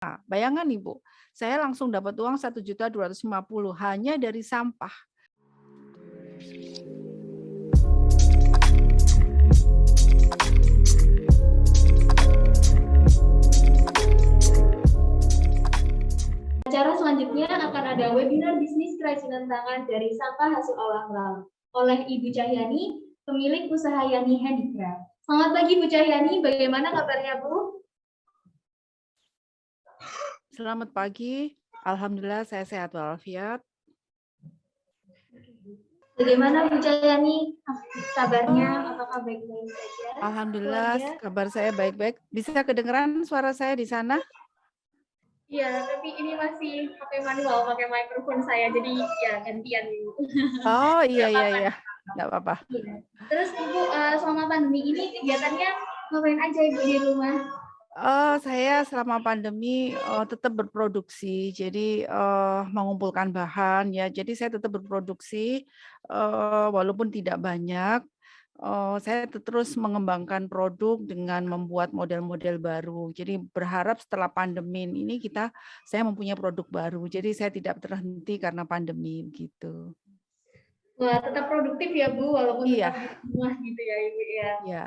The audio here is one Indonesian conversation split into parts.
Bayangkan Ibu, saya langsung dapat uang 1.250.000 hanya dari sampah. Acara selanjutnya akan ada webinar bisnis kerajinan tangan dari sampah hasil olah laut oleh Ibu Cahyani, pemilik usaha Yani Handicraft. Selamat pagi Bu Cahyani, bagaimana kabarnya Bu? Selamat pagi, alhamdulillah saya sehat walafiat. Bagaimana Bu Cahyani kabarnya? Apakah baik-baik saja? Alhamdulillah Keluarga? kabar saya baik-baik. Bisa kedengeran suara saya di sana? Iya, tapi ini masih pakai manual, pakai mikrofon saya, jadi ya gantian Ibu. Oh iya Nggak iya apa-apa. iya, nggak apa-apa. Iya. Terus Ibu selama pandemi ini kegiatannya ngapain aja Ibu di rumah? Saya selama pandemi tetap berproduksi, jadi mengumpulkan bahan ya. Jadi saya tetap berproduksi walaupun tidak banyak. Saya terus mengembangkan produk dengan membuat model-model baru. Jadi berharap setelah pandemi ini saya mempunyai produk baru. Jadi saya tidak terhenti karena pandemi gitu. Wah, tetap produktif ya Bu, walaupun Iya, tetap di rumah gitu ya Ibu ya. iya.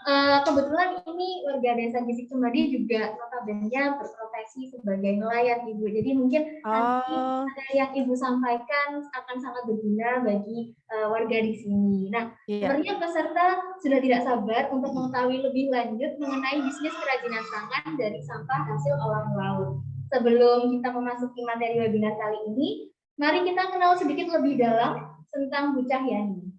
Nah, kebetulan ini warga desa Gisik Cemadi juga notabene berprofesi sebagai nelayan Ibu. Jadi mungkin nanti Oh, ada yang Ibu sampaikan akan sangat berguna bagi warga di sini. Nah, iya. sebenarnya peserta sudah tidak sabar untuk mengetahui lebih lanjut mengenai bisnis kerajinan tangan dari sampah hasil olah laut. Sebelum kita memasuki materi webinar kali ini, mari kita kenal sedikit lebih dalam tentang Bu Cahyani.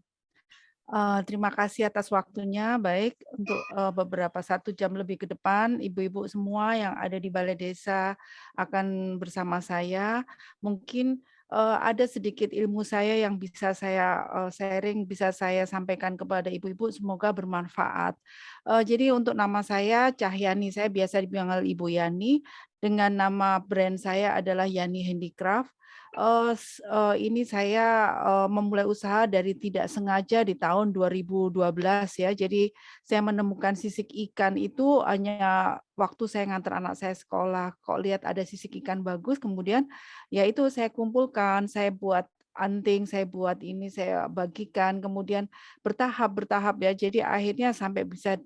Terima kasih atas waktunya. Baik, untuk beberapa 1 jam lebih ke depan, ibu-ibu semua yang ada di balai desa akan bersama saya. Mungkin ada sedikit ilmu saya yang bisa saya sharing, bisa saya sampaikan kepada ibu-ibu. Semoga bermanfaat. Jadi untuk nama saya Cahyani, saya biasa dipanggil Ibu Yani. Dengan nama brand saya adalah Yani Handicraft. Ini saya memulai usaha dari tidak sengaja di tahun 2012 ya. Jadi saya menemukan sisik ikan itu hanya waktu saya ngantar anak saya sekolah. Kok lihat ada sisik ikan bagus, kemudian ya itu saya kumpulkan, saya buat anting, saya buat ini, saya bagikan, kemudian bertahap-bertahap ya. Jadi akhirnya sampai bisa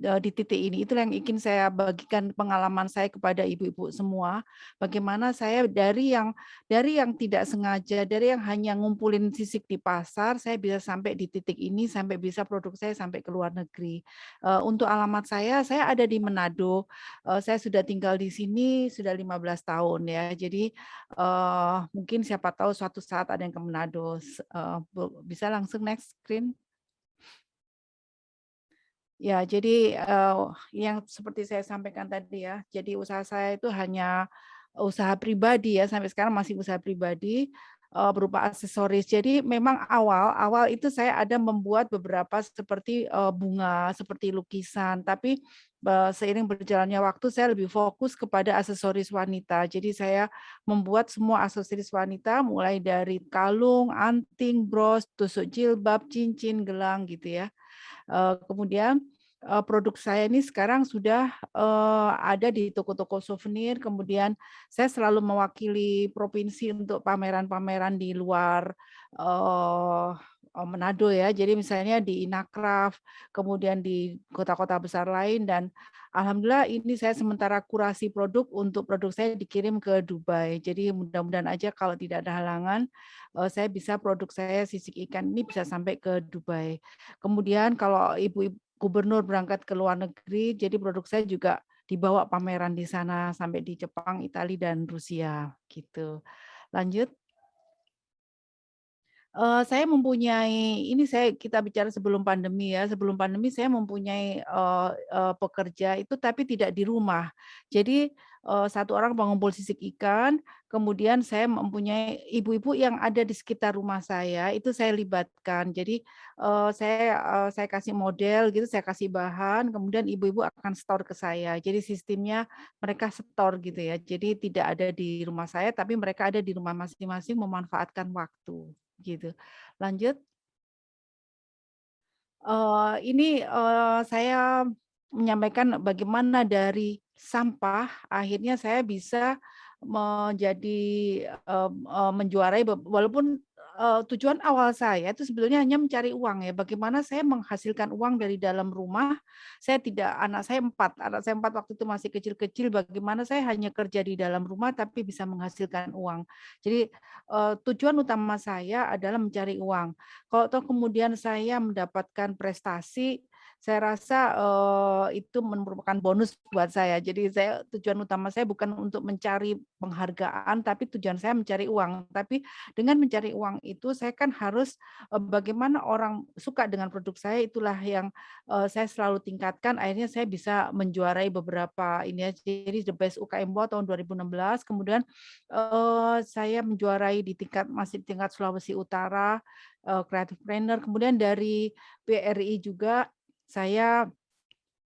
di titik ini. Itulah yang ingin saya bagikan pengalaman saya kepada ibu-ibu semua. Bagaimana saya dari yang tidak sengaja, dari yang hanya ngumpulin sisik di pasar, saya bisa sampai di titik ini, sampai bisa produk saya sampai ke luar negeri. Untuk alamat saya ada di Manado. Saya sudah tinggal di sini sudah 15 tahun ya. Jadi mungkin siapa tahu suatu saat ada yang ke Manado. Bisa langsung next screen. Ya, jadi yang seperti saya sampaikan tadi ya, jadi usaha saya itu hanya usaha pribadi ya, sampai sekarang masih usaha pribadi berupa aksesoris. Jadi memang awal itu saya ada membuat beberapa seperti bunga, seperti lukisan, tapi seiring berjalannya waktu saya lebih fokus kepada aksesoris wanita. Jadi saya membuat semua aksesoris wanita mulai dari kalung, anting, bros, tusuk jilbab, cincin, gelang gitu ya. Kemudian, produk saya ini sekarang sudah, ada di toko-toko souvenir, kemudian saya selalu mewakili provinsi untuk pameran-pameran di luar, eee Manado ya. Jadi misalnya di Inacraft, kemudian di kota-kota besar lain dan alhamdulillah ini saya sementara kurasi produk untuk produk saya dikirim ke Dubai. Jadi mudah-mudahan aja kalau tidak ada halangan, saya bisa produk saya sisik ikan ini bisa sampai ke Dubai. Kemudian kalau ibu gubernur berangkat ke luar negeri, jadi produk saya juga dibawa pameran di sana sampai di Jepang, Italia, dan Rusia, gitu. Lanjut. Saya mempunyai kita bicara sebelum pandemi ya, sebelum pandemi saya mempunyai, pekerja itu tapi tidak di rumah. Jadi, 1 orang pengumpul sisik ikan, kemudian saya mempunyai ibu-ibu yang ada di sekitar rumah saya, itu saya libatkan. Jadi, saya kasih model gitu, saya kasih bahan, kemudian ibu-ibu akan store ke saya. Jadi sistemnya mereka store gitu ya, jadi tidak ada di rumah saya, tapi mereka ada di rumah masing-masing memanfaatkan waktu. Gitu. Lanjut, ini, saya menyampaikan bagaimana dari sampah, akhirnya saya bisa menjadi, menjuarai walaupun, tujuan awal saya itu sebetulnya hanya mencari uang ya, bagaimana saya menghasilkan uang dari dalam rumah. Saya tidak anak saya 4 waktu itu masih kecil-kecil, bagaimana saya hanya kerja di dalam rumah tapi bisa menghasilkan uang. Jadi, tujuan utama saya adalah mencari uang. Kalau toh kemudian saya mendapatkan prestasi, saya rasa, itu merupakan bonus buat saya. Jadi tujuan utama saya bukan untuk mencari penghargaan, tapi tujuan saya mencari uang. Tapi dengan mencari uang itu saya kan harus, bagaimana orang suka dengan produk saya, itulah yang, saya selalu tingkatkan, akhirnya saya bisa menjuarai beberapa ini ya, jadi The Best UKM Wow tahun 2016, kemudian, saya menjuarai masih di tingkat Sulawesi Utara, Creative Planner, kemudian dari BRI juga saya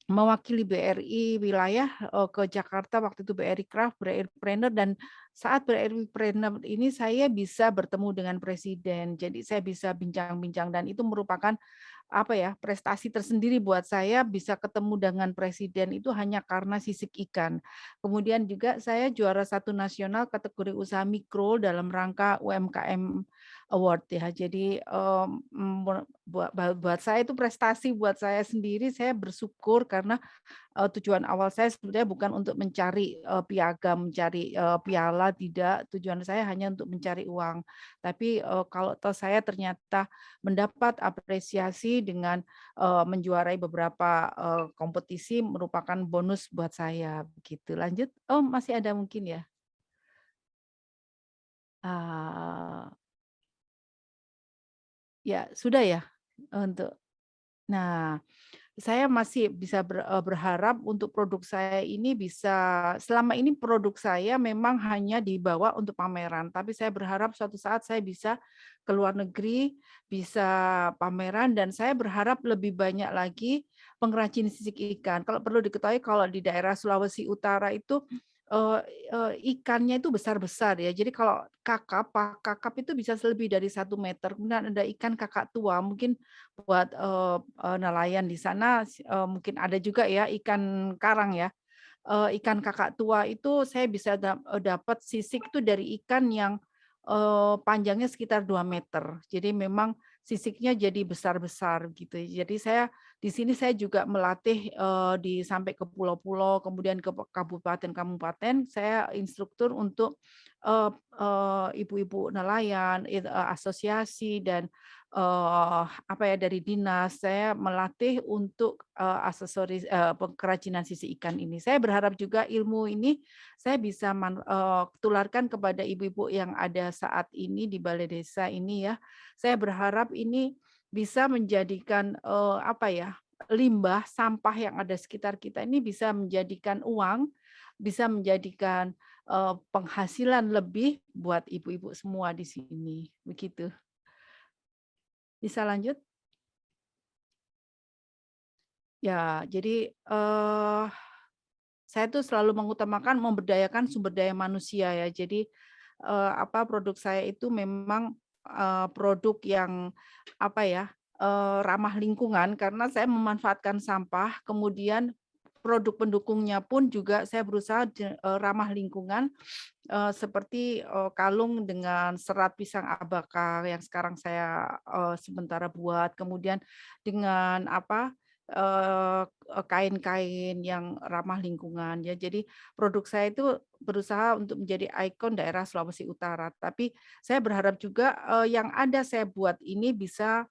mewakili BRI wilayah, ke Jakarta waktu itu BRI Craft, BRI Planner, dan saat BRI Planner ini saya bisa bertemu dengan presiden. Jadi saya bisa bincang-bincang dan itu merupakan apa ya, prestasi tersendiri buat saya bisa ketemu dengan presiden itu hanya karena sisik ikan. Kemudian juga saya juara satu nasional kategori usaha mikro dalam rangka UMKM Award ya. Jadi, buat saya itu prestasi buat saya sendiri, saya bersyukur karena tujuan awal saya sebetulnya bukan untuk mencari, piagam, mencari, piala, tidak. Tujuan saya hanya untuk mencari uang. Tapi, kalau toh saya ternyata mendapat apresiasi dengan, menjuarai beberapa, kompetisi merupakan bonus buat saya, begitu. Lanjut? Oh, masih ada mungkin ya? Ah, ya sudah ya? Untuk nah, saya masih bisa berharap untuk produk saya ini bisa selama ini produk saya memang hanya dibawa untuk pameran, tapi saya berharap suatu saat saya bisa ke luar negeri, bisa pameran, dan saya berharap lebih banyak lagi pengrajin sisik ikan. Kalau perlu diketahui kalau di daerah Sulawesi Utara itu, eee ikannya itu besar-besar ya. Jadi kalau pak kakap itu bisa lebih dari 1 meter, kemudian ada ikan kakak tua, mungkin buat, nelayan di sana mungkin ada juga ya ikan karang ya. Ikan kakak tua itu saya bisa dapat sisik itu dari ikan yang, panjangnya sekitar 2 meter. Jadi memang sisiknya jadi besar-besar gitu. Jadi saya di sini saya juga melatih, sampai ke pulau-pulau, kemudian ke kabupaten-kabupaten, saya instruktur untuk, eee eee, ibu-ibu nelayan, asosiasi dan, apa ya, dari dinas, saya melatih untuk, aksesoris kerajinan sisik ikan ini. Saya berharap juga ilmu ini saya bisa tularkan kepada ibu-ibu yang ada saat ini di balai desa ini ya. Saya berharap ini bisa menjadikan, apa ya, limbah, sampah yang ada sekitar kita ini bisa menjadikan uang, bisa menjadikan, penghasilan lebih buat ibu-ibu semua di sini, begitu. Bisa lanjut? Ya, jadi, saya tuh selalu mengutamakan memberdayakan sumber daya manusia ya. Jadi, produk saya itu memang, produk yang, apa ya, ramah lingkungan karena saya memanfaatkan sampah, kemudian produk pendukungnya pun juga saya berusaha ramah lingkungan, seperti, kalung dengan serat pisang abaka yang sekarang saya, sementara buat, kemudian dengan kain-kain yang ramah lingkungan ya. Jadi produk saya itu berusaha untuk menjadi ikon daerah Sulawesi Utara. Tapi saya berharap juga, yang ada saya buat ini bisa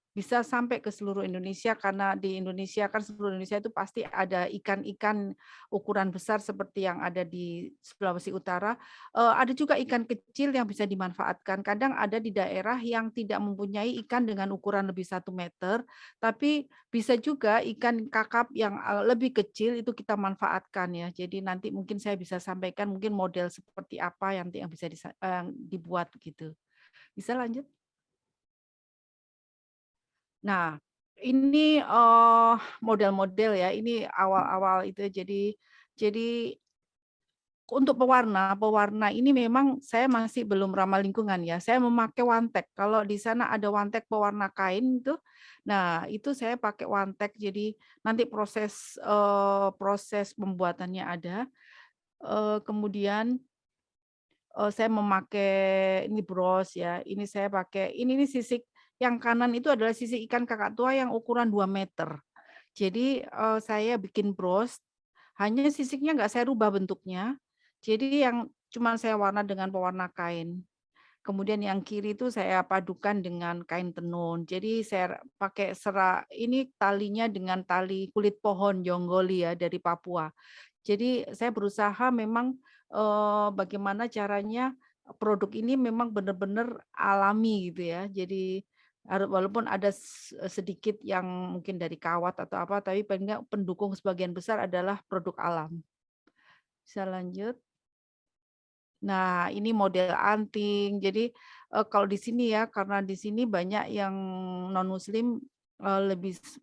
sampai ke seluruh Indonesia karena di Indonesia kan seluruh Indonesia itu pasti ada ikan-ikan ukuran besar seperti yang ada di Sulawesi Utara. Ada juga ikan kecil yang bisa dimanfaatkan. Kadang ada di daerah yang tidak mempunyai ikan dengan ukuran lebih 1 meter, tapi bisa juga ikan kakap yang, lebih kecil itu kita manfaatkan ya. Jadi nanti mungkin saya bisa sampaikan mungkin model seperti apa yang yang bisa dibuat gitu. Bisa lanjut? Nah, ini, model-model ya, ini awal-awal itu jadi untuk pewarna ini memang saya masih belum ramah lingkungan ya, saya memakai One-Tech. Kalau di sana ada One-Tech pewarna kain itu, nah itu saya pakai One-Tech jadi nanti proses pembuatannya ada. kemudian, saya memakai ini bros ya, ini saya pakai ini nih sisik yang kanan itu adalah sisik ikan kakak tua yang ukuran 2 meter. Jadi, saya bikin bros, hanya sisiknya nggak saya rubah bentuknya, jadi yang cuman saya warna dengan pewarna kain. Kemudian yang kiri itu saya padukan dengan kain tenun. Jadi saya pakai serak ini talinya dengan tali kulit pohon jonggoli ya dari Papua. Jadi saya berusaha memang, bagaimana caranya produk ini memang benar-benar alami gitu ya. Jadi walaupun ada sedikit yang mungkin dari kawat atau apa, tapi paling enggak pendukung sebagian besar adalah produk alam. Bisa lanjut? Nah, ini model anting. Jadi, kalau di sini ya, karena di sini banyak yang non-muslim,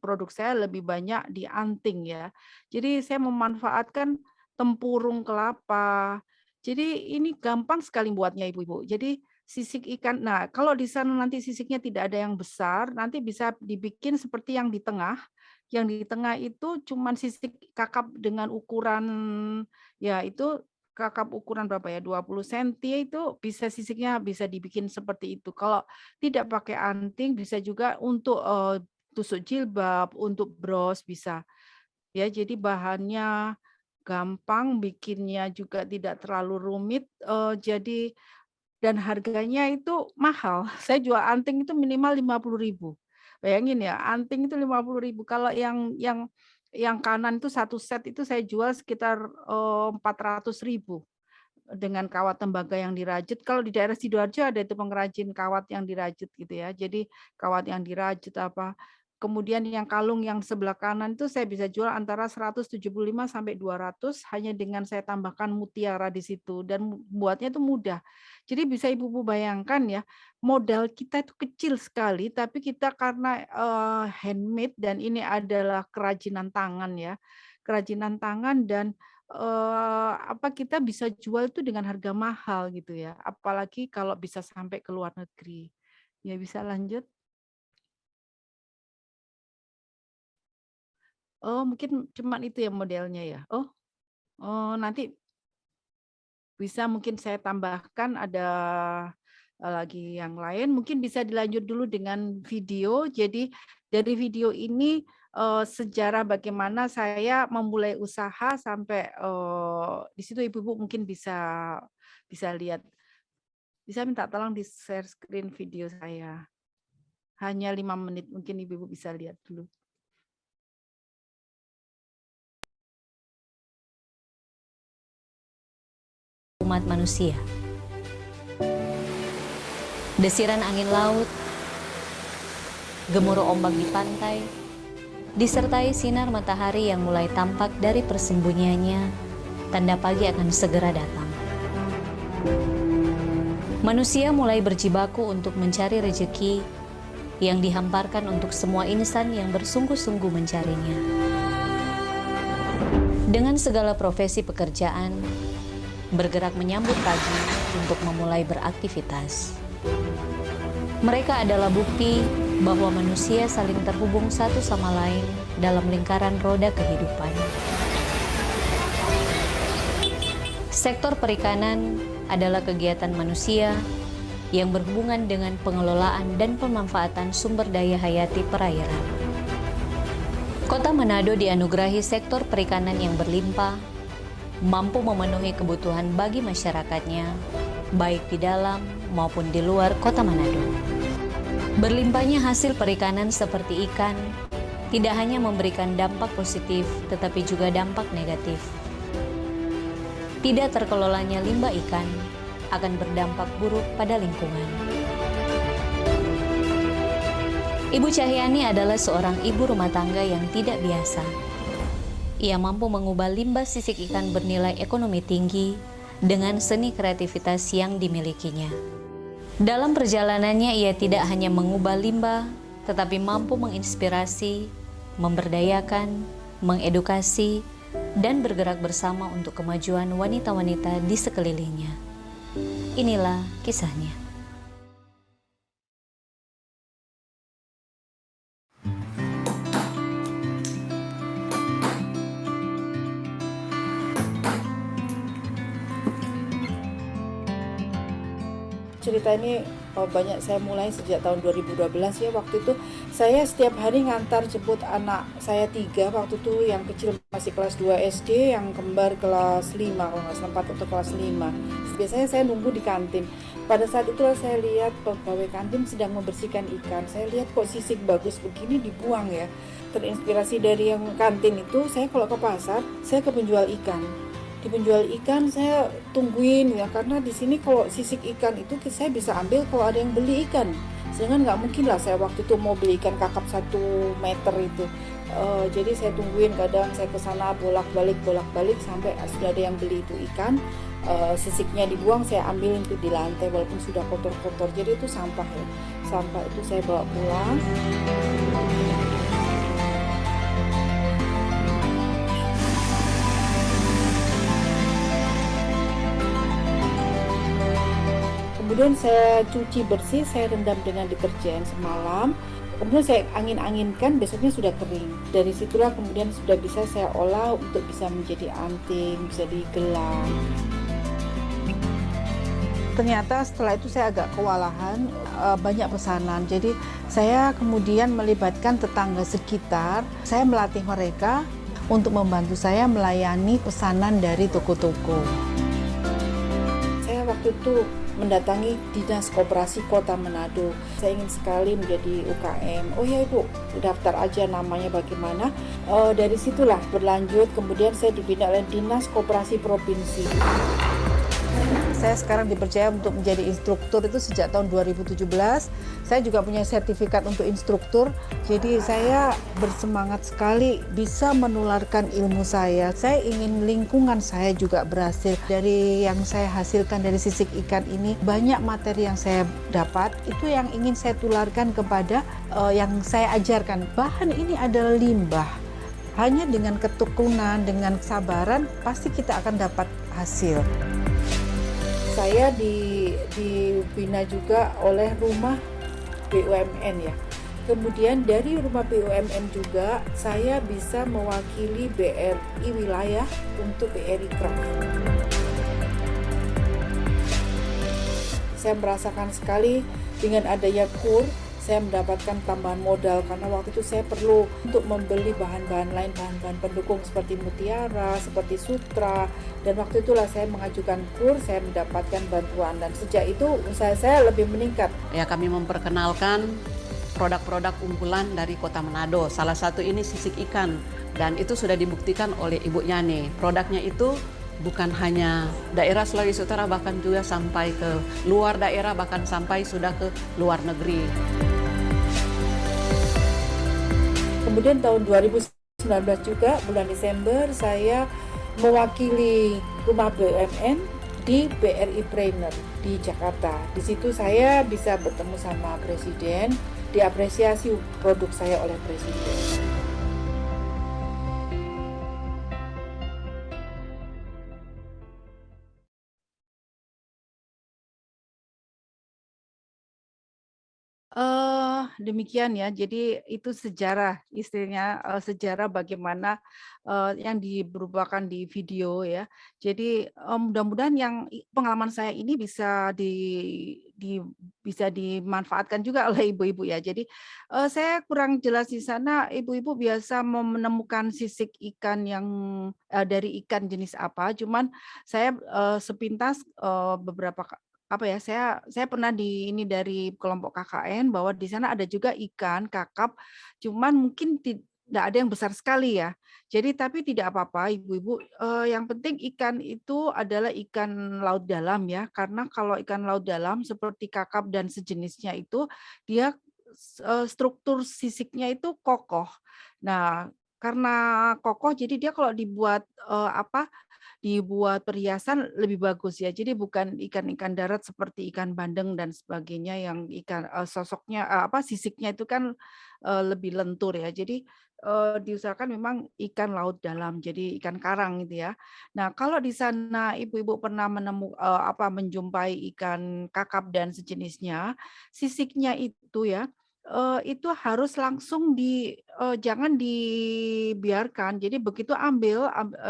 produk saya lebih banyak di anting ya. Jadi saya memanfaatkan tempurung kelapa. Jadi ini gampang sekali buatnya Ibu-ibu. Jadi sisik ikan nah, kalau di sana nanti sisiknya tidak ada yang besar, nanti bisa dibikin seperti yang di tengah. Yang di tengah itu cuman sisik kakap dengan ukuran, ya itu kakap ukuran berapa ya, 20 senti itu bisa sisiknya bisa dibikin seperti itu. Kalau tidak pakai anting bisa juga untuk, tusuk jilbab, untuk bros bisa. Ya, jadi bahannya gampang, bikinnya juga tidak terlalu rumit, jadi dan harganya itu mahal. Saya jual anting itu minimal 50.000. Bayangin ya, anting itu 50.000. Kalau yang kanan itu satu set itu saya jual sekitar, 400.000 dengan kawat tembaga yang dirajut. Kalau di daerah Sidoarjo ada itu pengrajin kawat yang dirajut gitu ya. Jadi kawat yang dirajut apa, kemudian yang kalung yang sebelah kanan itu saya bisa jual antara 175 sampai 200 hanya dengan saya tambahkan mutiara di situ dan buatnya itu mudah. Jadi bisa Ibu bayangkan ya, modal kita itu kecil sekali tapi kita karena, handmade dan ini adalah kerajinan tangan ya, kerajinan tangan dan kita bisa jual itu dengan harga mahal gitu ya, apalagi kalau bisa sampai ke luar negeri. Ya bisa lanjut? Oh mungkin cuman itu ya modelnya ya? Oh nanti bisa mungkin saya tambahkan ada, lagi yang lain, mungkin bisa dilanjut dulu dengan video. Jadi dari video ini, sejarah bagaimana saya memulai usaha sampai, di situ ibu-ibu mungkin bisa bisa lihat. Bisa minta tolong di-share screen video saya. Hanya 5 menit, mungkin ibu-ibu bisa lihat dulu. Umat manusia. Desiran angin laut, gemuruh ombak di pantai, disertai sinar matahari yang mulai tampak dari persembunyiannya, tanda pagi akan segera datang. Manusia mulai berjibaku untuk mencari rejeki yang dihamparkan untuk semua insan yang bersungguh-sungguh mencarinya. Dengan segala profesi pekerjaan, bergerak menyambut pagi untuk memulai beraktivitas. Mereka adalah bukti bahwa manusia saling terhubung satu sama lain dalam lingkaran roda kehidupan. Sektor perikanan adalah kegiatan manusia yang berhubungan dengan pengelolaan dan pemanfaatan sumber daya hayati perairan. Kota Manado dianugerahi sektor perikanan yang berlimpah, mampu memenuhi kebutuhan bagi masyarakatnya, baik di dalam maupun di luar Kota Manado. Berlimpahnya hasil perikanan seperti ikan tidak hanya memberikan dampak positif, tetapi juga dampak negatif. Tidak terkelolanya limbah ikan akan berdampak buruk pada lingkungan. Ibu Cahyani adalah seorang ibu rumah tangga yang tidak biasa. Ia mampu mengubah limbah sisik ikan bernilai ekonomi tinggi dengan seni kreativitas yang dimilikinya. Dalam perjalanannya, ia tidak hanya mengubah limbah, tetapi mampu menginspirasi, memberdayakan, mengedukasi, dan bergerak bersama untuk kemajuan wanita-wanita di sekelilingnya. Inilah kisahnya. Cerita ini banyak saya mulai sejak tahun 2012 ya. Waktu itu saya setiap hari ngantar jemput anak saya 3, waktu itu yang kecil masih kelas 2 SD, yang kembar kelas 5 kalau nggak salah, 4 atau kelas 5. Biasanya saya nunggu di kantin. Pada saat itulah saya lihat pegawai kantin sedang membersihkan ikan. Saya lihat kok sisik bagus begini dibuang ya. Terinspirasi dari yang kantin itu, saya kalau ke pasar, saya ke penjual ikan. Di penjual ikan saya tungguin ya, karena di sini kalau sisik ikan itu saya bisa ambil kalau ada yang beli ikan. Sedangkan nggak mungkin lah saya waktu itu mau beli ikan kakap 1 meter itu. Jadi saya tungguin, kadang saya ke sana bolak-balik sampai sudah ada yang beli itu ikan. Sisiknya dibuang, saya ambil itu di lantai walaupun sudah kotor-kotor. Jadi itu sampah ya. Sampah itu saya bawa pulang. Kemudian saya cuci bersih, saya rendam dengan deterjen semalam. Kemudian saya angin-anginkan, besoknya sudah kering. Dari situlah kemudian sudah bisa saya olah untuk bisa menjadi anting, bisa digelang. Ternyata setelah itu saya agak kewalahan, banyak pesanan. Jadi saya kemudian melibatkan tetangga sekitar, saya melatih mereka untuk membantu saya melayani pesanan dari toko-toko. Saya waktu itu mendatangi Dinas Koperasi Kota Manado. Saya ingin sekali menjadi UKM. Oh ya Ibu, daftar aja namanya bagaimana. Dari situlah berlanjut, kemudian saya dibina oleh Dinas Koperasi Provinsi. Saya sekarang dipercaya untuk menjadi instruktur itu sejak tahun 2017. Saya juga punya sertifikat untuk instruktur. Jadi saya bersemangat sekali bisa menularkan ilmu saya. Saya ingin lingkungan saya juga berhasil. Dari yang saya hasilkan dari sisik ikan ini, banyak materi yang saya dapat, itu yang ingin saya tularkan kepada yang saya ajarkan. Bahan ini adalah limbah. Hanya dengan ketekunan, dengan kesabaran, pasti kita akan dapat hasil. Saya dibina juga oleh rumah BUMN ya. Kemudian dari rumah BUMN juga saya bisa mewakili BRI wilayah untuk BRI Craft. Saya merasakan sekali dengan adanya KUR, saya mendapatkan tambahan modal karena waktu itu saya perlu untuk membeli bahan-bahan lain, bahan-bahan pendukung seperti mutiara, seperti sutra, dan waktu itulah saya mengajukan KUR, saya mendapatkan bantuan dan sejak itu usaha saya lebih meningkat. Ya, kami memperkenalkan produk-produk unggulan dari Kota Manado. Salah satu ini sisik ikan dan itu sudah dibuktikan oleh Ibu Yani. Produknya itu bukan hanya daerah Sulawesi Utara, bahkan juga sampai ke luar daerah, bahkan sampai sudah ke luar negeri. Kemudian tahun 2019 juga bulan Desember saya mewakili rumah BUMN di BRI Trainer di Jakarta. Di situ saya bisa bertemu sama Presiden, diapresiasi produk saya oleh Presiden. Demikian ya. Jadi itu sejarah, istilahnya sejarah bagaimana yang diberitakan di video ya. Jadi mudah-mudahan yang pengalaman saya ini bisa dimanfaatkan juga oleh ibu-ibu ya. Jadi saya kurang jelas di sana, ibu-ibu biasa menemukan sisik ikan yang dari ikan jenis apa. Cuman saya sepintas beberapa apa ya, saya pernah dari kelompok KKN bahwa di sana ada juga ikan kakap, cuman mungkin tidak ada yang besar sekali ya. Jadi tapi tidak apa-apa ibu-ibu, yang penting ikan itu adalah ikan laut dalam ya, karena kalau ikan laut dalam seperti kakap dan sejenisnya itu, dia struktur sisiknya itu kokoh. Nah, karena kokoh jadi dia kalau dibuat perhiasan lebih bagus ya. Jadi bukan ikan-ikan darat seperti ikan bandeng dan sebagainya yang sosoknya sisiknya itu kan lebih lentur ya. Jadi diusahakan memang ikan laut dalam, jadi ikan karang gitu ya. Nah, kalau di sana ibu-ibu pernah menjumpai ikan kakap dan sejenisnya, sisiknya itu ya itu harus langsung jangan dibiarkan. Jadi begitu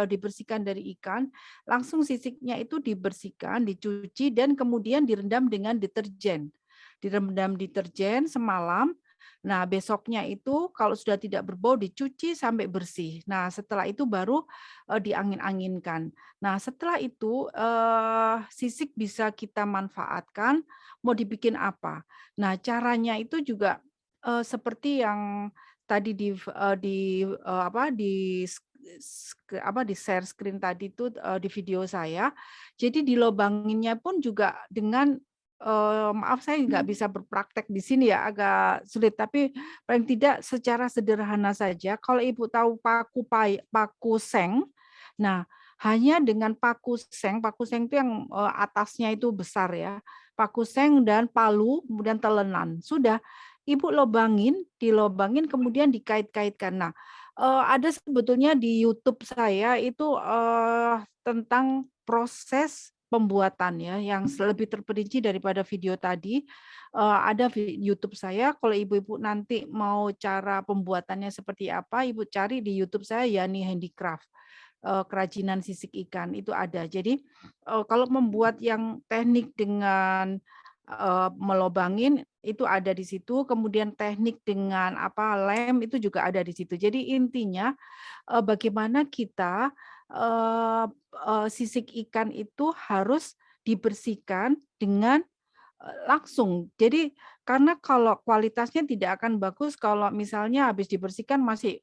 dibersihkan dari ikan, langsung sisiknya itu dibersihkan, dicuci, dan kemudian direndam dengan deterjen. Direndam deterjen semalam. Nah, besoknya itu kalau sudah tidak berbau dicuci sampai bersih. Nah, setelah itu baru diangin-anginkan. Nah, setelah itu sisik bisa kita manfaatkan, mau dibikin apa. Nah, caranya itu juga seperti yang tadi di share screen tadi itu di video saya. Jadi dilobanginnya pun juga dengan maaf saya nggak bisa berpraktek di sini ya, agak sulit, tapi paling tidak secara sederhana saja, kalau Ibu tahu paku seng, nah hanya dengan paku seng itu yang atasnya itu besar ya, paku seng dan palu, kemudian telenan, sudah Ibu dilobangin kemudian dikait-kaitkan. Nah, ada sebetulnya di YouTube saya itu tentang proses pembuatan ya, yang lebih terperinci daripada video tadi. Ada YouTube saya, kalau ibu-ibu nanti mau cara pembuatannya seperti apa, ibu cari di YouTube saya Yani Handicraft, kerajinan sisik ikan itu ada. Jadi kalau membuat yang teknik dengan melobangin itu ada di situ, kemudian teknik dengan lem itu juga ada di situ. Jadi intinya bagaimana kita sisik ikan itu harus dibersihkan dengan langsung. Jadi karena kalau kualitasnya tidak akan bagus kalau misalnya habis dibersihkan masih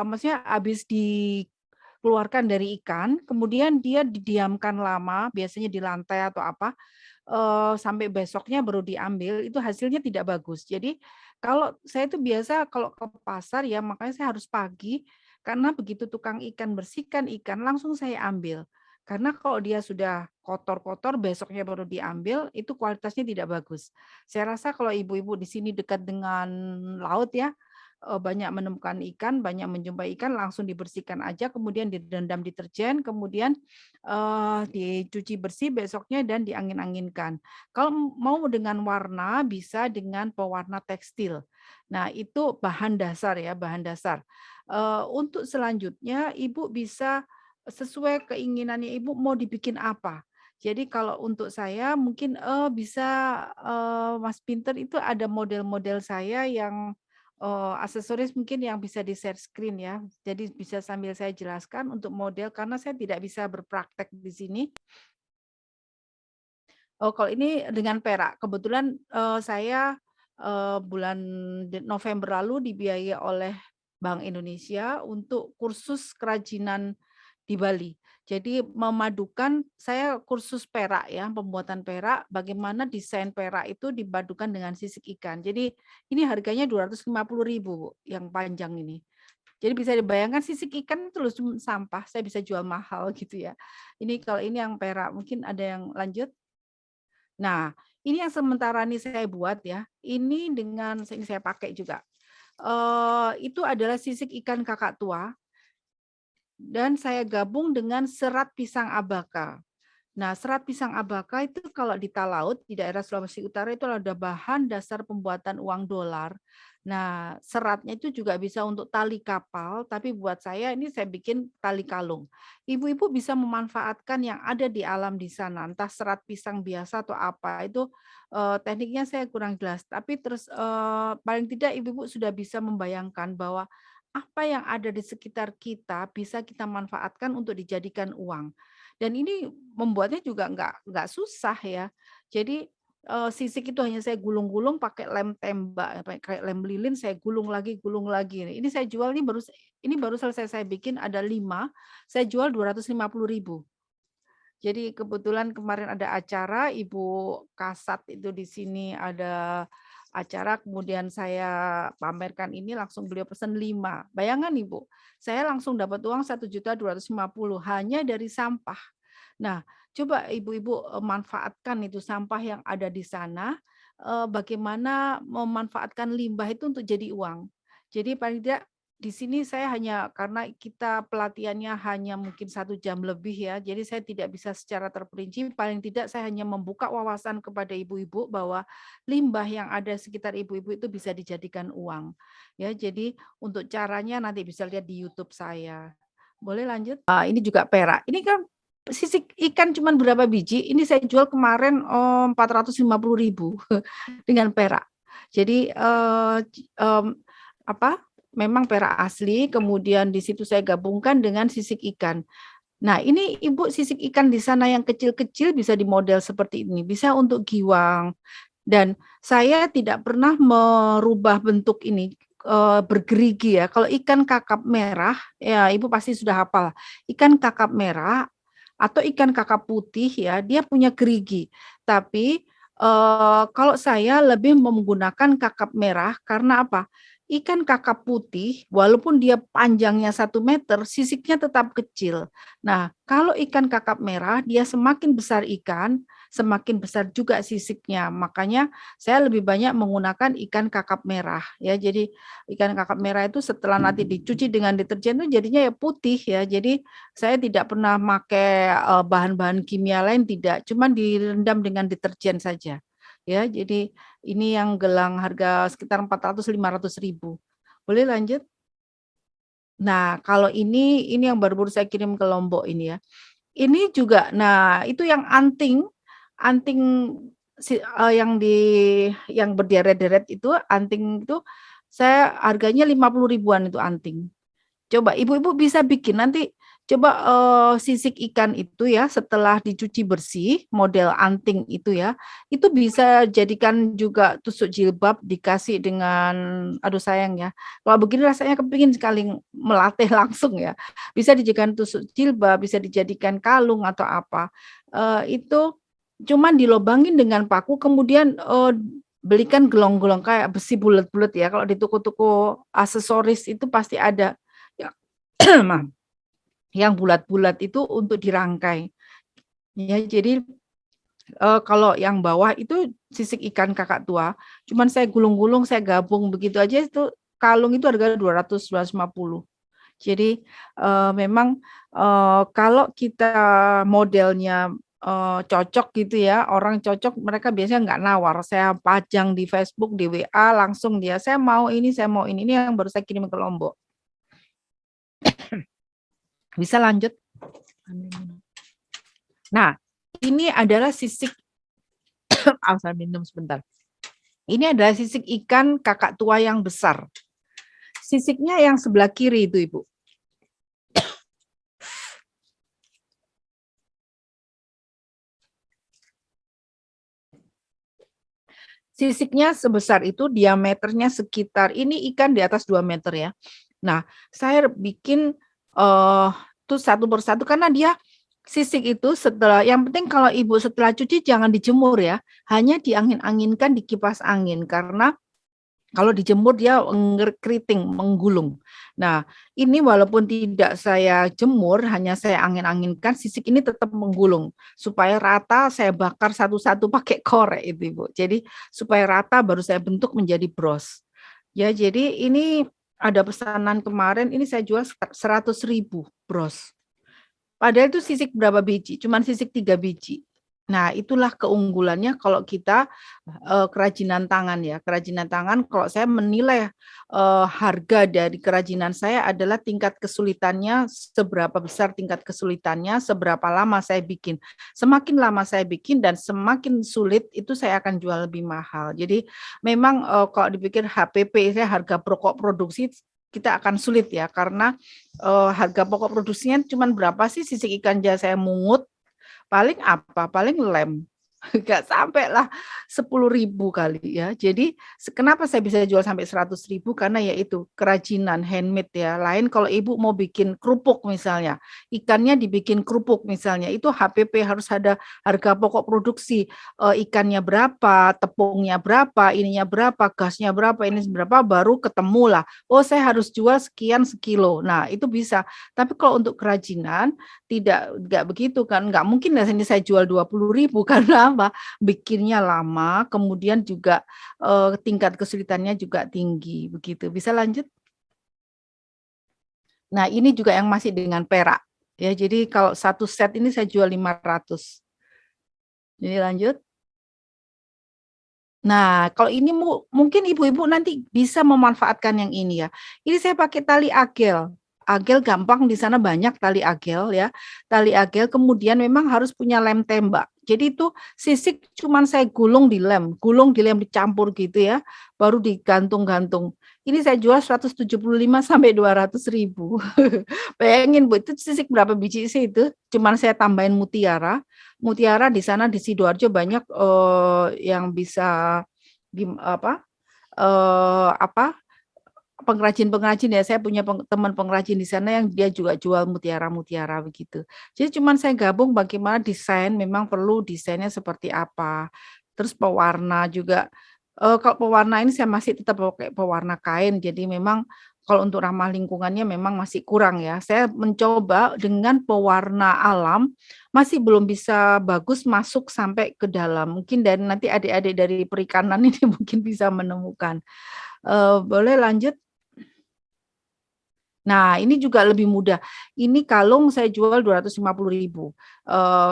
maksudnya habis dikeluarkan dari ikan, kemudian dia didiamkan lama, biasanya di lantai atau apa, sampai besoknya baru diambil, itu hasilnya tidak bagus. Jadi kalau saya itu biasa kalau ke pasar ya, makanya saya harus pagi, karena begitu tukang ikan bersihkan ikan, langsung saya ambil. Karena kalau dia sudah kotor-kotor, besoknya baru diambil, itu kualitasnya tidak bagus. Saya rasa kalau ibu-ibu di sini dekat dengan laut ya, banyak menemukan ikan, banyak menjumpai ikan, langsung dibersihkan aja, kemudian direndam deterjen, kemudian dicuci bersih besoknya dan diangin-anginkan. Kalau mau dengan warna, bisa dengan pewarna tekstil. Nah, itu bahan dasar ya, bahan dasar. Untuk selanjutnya, Ibu bisa sesuai keinginannya Ibu mau dibikin apa. Jadi kalau untuk saya mungkin bisa Mas Pinter itu ada model-model saya yang aksesoris mungkin yang bisa di-share screen ya. Jadi bisa sambil saya jelaskan untuk model karena saya tidak bisa berpraktek di sini. Oh, kalau ini dengan perak. Kebetulan saya bulan November lalu dibiayai oleh Bank Indonesia untuk kursus kerajinan di Bali. Jadi memadukan saya kursus perak ya, pembuatan perak, bagaimana desain perak itu dipadukan dengan sisik ikan. Jadi ini harganya 250.000 Bu, yang panjang ini. Jadi bisa dibayangkan sisik ikan terus sampah, saya bisa jual mahal gitu ya. Ini kalau ini yang perak, mungkin ada yang lanjut? Nah, ini yang sementara ini saya buat ya. Ini dengan ini saya pakai juga. Itu adalah sisik ikan kakak tua dan saya gabung dengan serat pisang abaka. Nah, serat pisang abaka itu kalau di Talaut, di daerah Sulawesi Utara itu ada bahan dasar pembuatan uang dolar. Nah, seratnya itu juga bisa untuk tali kapal, tapi buat saya ini saya bikin tali kalung. Ibu-ibu bisa memanfaatkan yang ada di alam di sana, entah serat pisang biasa atau apa, itu tekniknya saya kurang jelas. Tapi terus paling tidak ibu-ibu sudah bisa membayangkan bahwa apa yang ada di sekitar kita bisa kita manfaatkan untuk dijadikan uang. Dan ini membuatnya juga nggak susah ya. Jadi sisik itu hanya saya gulung-gulung pakai lem tembak, pakai lem lilin saya gulung lagi. Ini saya jual ini baru selesai saya bikin ada 5, saya jual 250.000. Jadi kebetulan kemarin ada acara Ibu Kasat itu di sini ada acara, kemudian saya pamerkan ini langsung beliau pesan 5. Bayangkan Ibu, saya langsung dapat uang 1.250.000 hanya dari sampah. Nah, coba ibu-ibu manfaatkan itu sampah yang ada di sana, bagaimana memanfaatkan limbah itu untuk jadi uang. Jadi paling tidak di sini saya hanya karena kita pelatihannya hanya mungkin 1 jam lebih ya, jadi saya tidak bisa secara terperinci, paling tidak saya hanya membuka wawasan kepada ibu-ibu bahwa limbah yang ada sekitar ibu-ibu itu bisa dijadikan uang. Ya, jadi untuk caranya nanti bisa lihat di YouTube saya. Boleh lanjut? Ini juga perak. Ini kan sisik ikan cuman berapa biji, ini saya jual kemarin 450.000 dengan perak. Jadi, apa, memang perak asli, kemudian di situ saya gabungkan dengan sisik ikan. Nah, ini Ibu sisik ikan di sana yang kecil-kecil bisa dimodel seperti ini, bisa untuk giwang. Dan saya tidak pernah merubah bentuk ini, bergerigi ya. Kalau ikan kakap merah, ya Ibu pasti sudah hafal. Ikan kakap merah atau ikan kakap putih ya, dia punya gerigi. Tapi, kalau saya lebih menggunakan kakap merah karena apa? Ikan kakap putih, walaupun dia panjangnya 1 meter, sisiknya tetap kecil. Nah, kalau ikan kakap merah, dia semakin besar ikan, semakin besar juga sisiknya. Makanya saya lebih banyak menggunakan ikan kakap merah. Ya, jadi ikan kakap merah itu setelah nanti dicuci dengan deterjen itu jadinya ya putih ya. Jadi saya tidak pernah pakai bahan-bahan kimia lain, tidak, cuma direndam dengan deterjen saja. Ya, jadi ini yang gelang harga sekitar 400.000-500.000. Boleh lanjut? Nah, kalau ini yang baru-baru saya kirim ke Lombok ini ya. Ini juga, nah itu yang anting, anting yang berderet-deret itu, anting itu saya harganya 50 ribuan itu anting. Coba ibu-ibu bisa bikin nanti coba sisik ikan itu ya setelah dicuci bersih model anting itu ya, itu bisa jadikan juga tusuk jilbab dikasih dengan aduh sayang ya, kalau begini rasanya kepingin sekali melatih langsung ya. Bisa dijadikan tusuk jilbab, bisa dijadikan kalung atau apa, itu cuman dilobangin dengan paku kemudian, belikan gelong-gelong kayak besi bulet-bulet ya, kalau di toko-toko aksesoris itu pasti ada. Ya, maaf, yang bulat-bulat itu untuk dirangkai. Ya, jadi, kalau yang bawah itu sisik ikan kakak tua, cuman saya gulung-gulung, saya gabung begitu aja itu kalung itu harga 200, 250. Jadi, memang, kalau kita modelnya, cocok gitu ya, orang cocok mereka biasanya nggak nawar, saya pajang di Facebook, di WA, langsung dia, "Saya mau ini yang baru saya kirim ke Lombok." Bisa lanjut? Nah, ini adalah sisik saya minum sebentar. Ini adalah sisik ikan kakak tua yang besar. Sisiknya yang sebelah kiri itu, Ibu. Sisiknya sebesar itu, diameternya sekitar ini ikan di atas 2 meter ya. Nah, saya bikin, tuh satu persatu karena dia sisik itu setelah yang penting kalau Ibu setelah cuci jangan dijemur ya, hanya diangin-anginkan di kipas angin karena kalau dijemur dia keriting, menggulung. Nah, ini walaupun tidak saya jemur, hanya saya angin-anginkan, sisik ini tetap menggulung. Supaya rata saya bakar satu-satu pakai korek itu, Ibu. Jadi supaya rata baru saya bentuk menjadi bros. Ya, jadi ini ada pesanan kemarin, ini saya jual 100.000 bros. Padahal itu sisik berapa biji? Cuman sisik 3 biji. Nah, itulah keunggulannya kalau kita, kerajinan tangan ya. Kerajinan tangan kalau saya menilai, harga dari kerajinan saya adalah tingkat kesulitannya, seberapa besar tingkat kesulitannya, seberapa lama saya bikin. Semakin lama saya bikin dan semakin sulit, itu saya akan jual lebih mahal. Jadi memang, kalau dipikir HPP, harga pokok produksi, kita akan sulit ya, karena, harga pokok produksinya cuma berapa sih sisik ikan jas saya mungut, paling apa, paling lem. Nggak sampai lah 10.000 kali ya. Jadi kenapa saya bisa jual sampai 100.000 karena yaitu kerajinan handmade ya. Lain kalau Ibu mau bikin kerupuk misalnya, ikannya dibikin kerupuk misalnya, itu HPP harus ada harga pokok produksi, ikannya berapa, tepungnya berapa, ininya berapa, gasnya berapa, ini berapa, baru ketemu lah. Oh saya harus jual sekian sekilo. Nah itu bisa. Tapi kalau untuk kerajinan nggak begitu kan, nggak mungkin lah ini saya jual 20.000 karena apa? Bikinnya lama, kemudian juga tingkat kesulitannya juga tinggi begitu. Bisa lanjut? Nah, ini juga yang masih dengan perak. Ya, jadi kalau satu set ini saya jual 500. Jadi lanjut. Nah, kalau ini mungkin ibu-ibu nanti bisa memanfaatkan yang ini ya. Ini saya pakai tali agel. Agel gampang, di sana banyak tali agel ya. Tali agel kemudian memang harus punya lem tembak. Jadi itu sisik cuman saya gulung di lem dicampur gitu ya, baru digantung-gantung. Ini saya jual 175 sampai 200.000. Bayangin Bu, itu sisik berapa biji sih itu? Cuman saya tambahin mutiara. Mutiara di sana di Sidoarjo banyak yang bisa apa pengrajin-pengrajin ya. Saya punya teman pengrajin di sana yang dia juga jual mutiara-mutiara begitu. Jadi cuman saya gabung bagaimana desain, memang perlu desainnya seperti apa. Terus pewarna juga. Kalau pewarna ini saya masih tetap pakai pewarna kain. Jadi memang kalau untuk ramah lingkungannya memang masih kurang ya. Saya mencoba dengan pewarna alam masih belum bisa bagus masuk sampai ke dalam. Mungkin dan nanti adik-adik dari perikanan ini mungkin bisa menemukan. Boleh lanjut? Nah, ini juga lebih mudah. Ini kalung saya jual 250.000.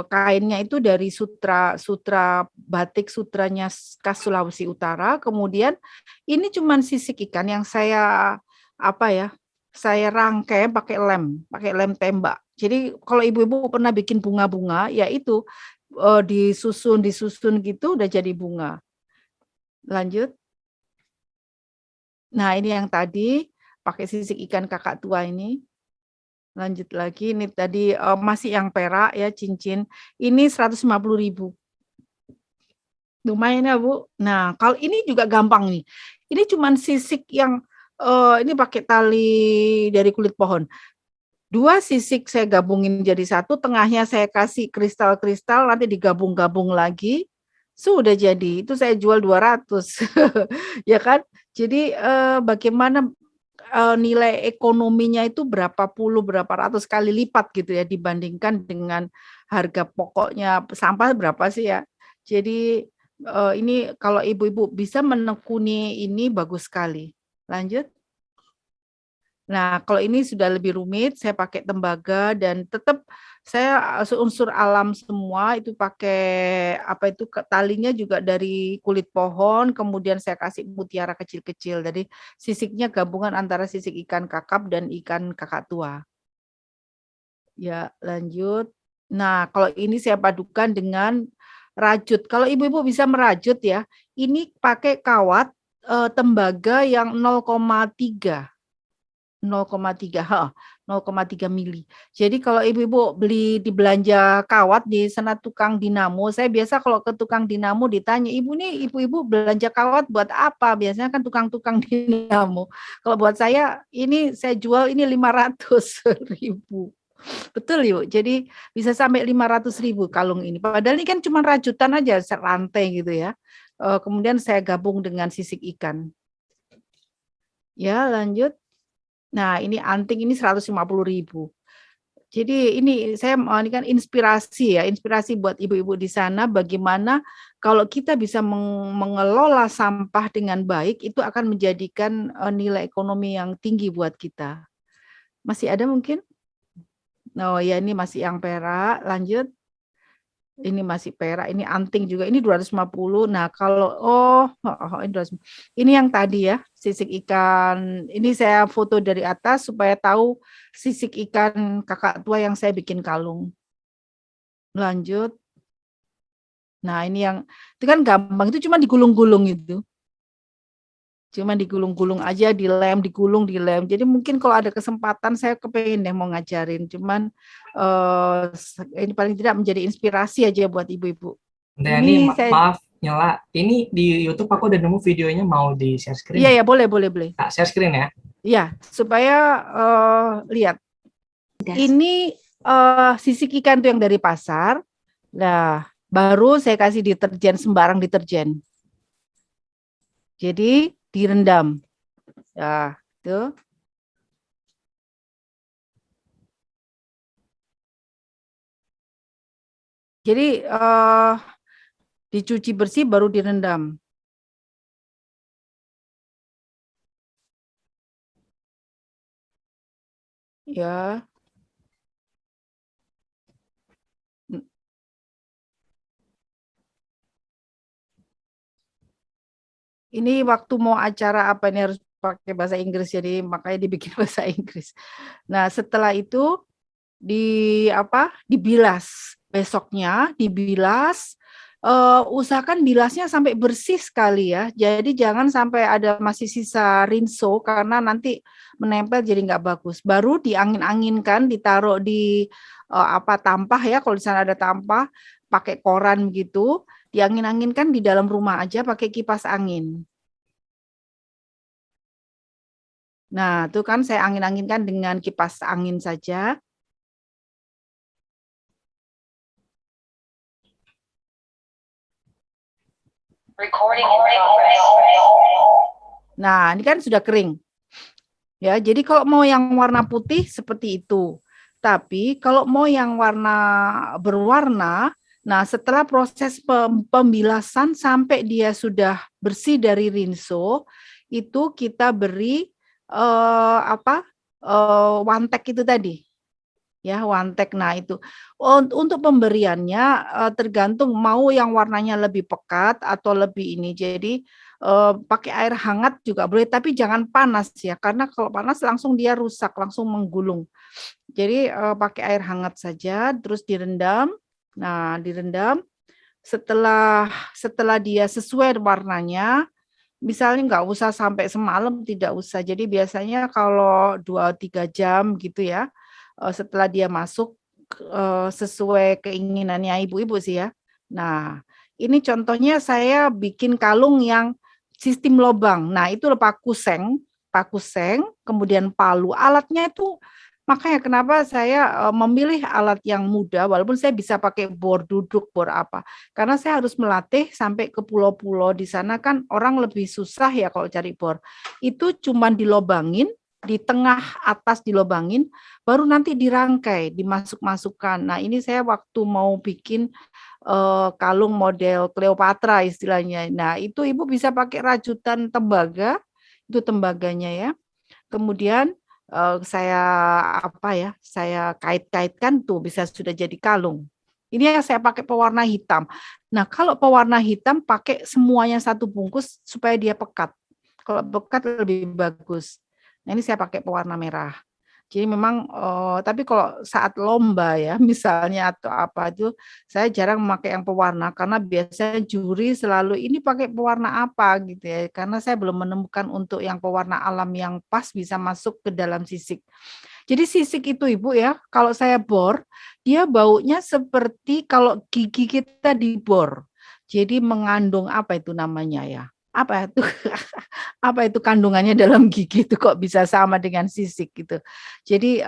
Kainnya itu dari sutra batik sutranya khas Sulawesi Utara. Kemudian ini cuman sisik ikan yang saya saya rangkai pakai lem tembak. Jadi kalau ibu-ibu pernah bikin bunga-bunga, ya itu disusun gitu udah jadi bunga. Lanjut. Nah, ini yang tadi pakai sisik ikan kakak tua ini. Lanjut lagi, ini tadi masih yang perak ya, cincin. Ini 150.000. Lumayan ya Bu. Nah, kalau ini juga gampang nih. Ini cuman sisik yang ini pakai tali dari kulit pohon. 2 sisik saya gabungin jadi satu, tengahnya saya kasih kristal-kristal, nanti digabung-gabung lagi. Sudah jadi, itu saya jual 200. Ya kan? Jadi bagaimana nilai ekonominya itu berapa ratus kali lipat gitu ya dibandingkan dengan harga pokoknya sampah berapa sih ya. Jadi ini kalau ibu-ibu bisa menekuni ini bagus sekali. Lanjut. Nah, kalau ini sudah lebih rumit, saya pakai tembaga dan tetap saya unsur alam semua itu pakai talinya juga dari kulit pohon, kemudian saya kasih mutiara kecil-kecil. Jadi sisiknya gabungan antara sisik ikan kakap dan ikan kakak tua. Ya, lanjut. Nah, kalau ini saya padukan dengan rajut. Kalau ibu-ibu bisa merajut ya, ini pakai kawat tembaga yang 0,3. 0,3 mili. Jadi kalau ibu-ibu beli di belanja kawat di sana tukang dinamo, saya biasa kalau ke tukang dinamo ditanya, ibu-ibu belanja kawat buat apa? Biasanya kan tukang-tukang dinamo. Kalau buat saya, ini saya jual ini 500.000. Betul Ibu, jadi bisa sampai 500.000 kalung ini. Padahal ini kan cuma rajutan aja, rantai gitu ya. Kemudian saya gabung dengan sisik ikan. Ya, lanjut. Nah, ini anting ini 150.000. Jadi ini saya ini kan inspirasi buat ibu-ibu di sana bagaimana kalau kita bisa mengelola sampah dengan baik itu akan menjadikan nilai ekonomi yang tinggi buat kita. Masih ada mungkin? Oh ya, ini masih yang perak, lanjut. Ini masih perak, ini anting juga, ini 250. Nah, kalau ini 250. Ini yang tadi ya, sisik ikan. Ini saya foto dari atas supaya tahu sisik ikan kakak tua yang saya bikin kalung. Lanjut. Nah, ini yang itu kan gampang, itu cuma digulung-gulung itu. Cuma digulung-gulung aja, dilem, digulung, dilem. Jadi mungkin kalau ada kesempatan saya kepengen deh mau ngajarin. Cuman ini paling tidak menjadi inspirasi aja buat ibu-ibu. Ini maaf nyela. Ini di YouTube aku udah nemu videonya, mau di share screen. Iya ya, boleh. Kak, share screen ya. Iya, supaya lihat. Ini sisik ikan tuh yang dari pasar. Nah, baru saya kasih deterjen, sembarang deterjen. Jadi direndam. Ya, itu. Jadi dicuci bersih baru direndam. Ya. Ini waktu mau acara apa ini harus pakai bahasa Inggris, jadi makanya dibikin bahasa Inggris. Nah, setelah itu dibilas. Besoknya dibilas, usahakan bilasnya sampai bersih sekali ya. Jadi jangan sampai ada masih sisa rinso karena nanti menempel jadi nggak bagus. Baru diangin-anginkan, ditaruh di tampah ya, kalau di sana ada tampah, pakai koran gitu, diangin-anginkan di dalam rumah aja pakai kipas angin. Nah, itu kan saya angin-anginkan dengan kipas angin saja. Nah, ini kan sudah kering. Ya, jadi kalau mau yang warna putih seperti itu. Tapi kalau mau yang warna berwarna, nah setelah proses pembilasan sampai dia sudah bersih dari rinso, itu kita beri wantek itu tadi. Ya, wantek. Nah, itu untuk pemberiannya tergantung mau yang warnanya lebih pekat atau lebih ini. Jadi pakai air hangat juga boleh, tapi jangan panas ya, karena kalau panas langsung dia rusak, langsung menggulung. Jadi pakai air hangat saja, terus direndam. Nah, direndam setelah dia sesuai warnanya, misalnya nggak usah sampai semalam, tidak usah. Jadi biasanya kalau 2-3 jam gitu ya, setelah dia masuk sesuai keinginannya ibu-ibu sih ya. Nah, ini contohnya saya bikin kalung yang sistem lobang. Nah, itu pakuseng, kemudian palu. Alatnya itu makanya kenapa saya memilih alat yang mudah, walaupun saya bisa pakai bor duduk, bor apa. Karena saya harus melatih sampai ke pulau-pulau di sana kan orang lebih susah ya kalau cari bor. Itu cuma dilobangin, di tengah atas dilobangin, baru nanti dirangkai, dimasuk-masukkan. Nah, ini saya waktu mau bikin kalung model Cleopatra istilahnya. Nah, itu Ibu bisa pakai rajutan tembaga, itu tembaganya ya. Kemudian saya kait-kaitkan tuh bisa sudah jadi kalung. Ini yang saya pakai pewarna hitam. Nah, kalau pewarna hitam pakai semuanya satu bungkus supaya dia pekat. Kalau pekat lebih bagus. Nah, ini saya pakai pewarna merah. Jadi memang, tapi kalau saat lomba ya, misalnya atau apa itu, saya jarang memakai yang pewarna karena biasanya juri selalu ini pakai pewarna apa gitu ya, karena saya belum menemukan untuk yang pewarna alam yang pas bisa masuk ke dalam sisik. Jadi sisik itu Ibu ya, kalau saya bor, dia baunya seperti kalau gigi kita dibor. Jadi mengandung apa itu namanya ya? Apa itu apa itu kandungannya dalam gigi itu kok bisa sama dengan sisik gitu. Jadi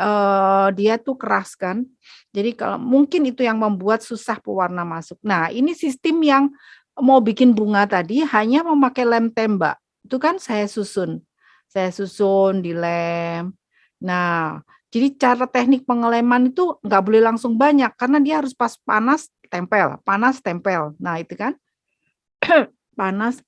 dia tuh keras kan. Jadi kalau mungkin itu yang membuat susah pewarna masuk. Nah, ini sistem yang mau bikin bunga tadi hanya memakai lem tembak. Itu kan saya susun. Saya susun di lem. Nah, jadi cara teknik pengeleman itu nggak boleh langsung banyak karena dia harus pas panas tempel. Nah, itu kan panas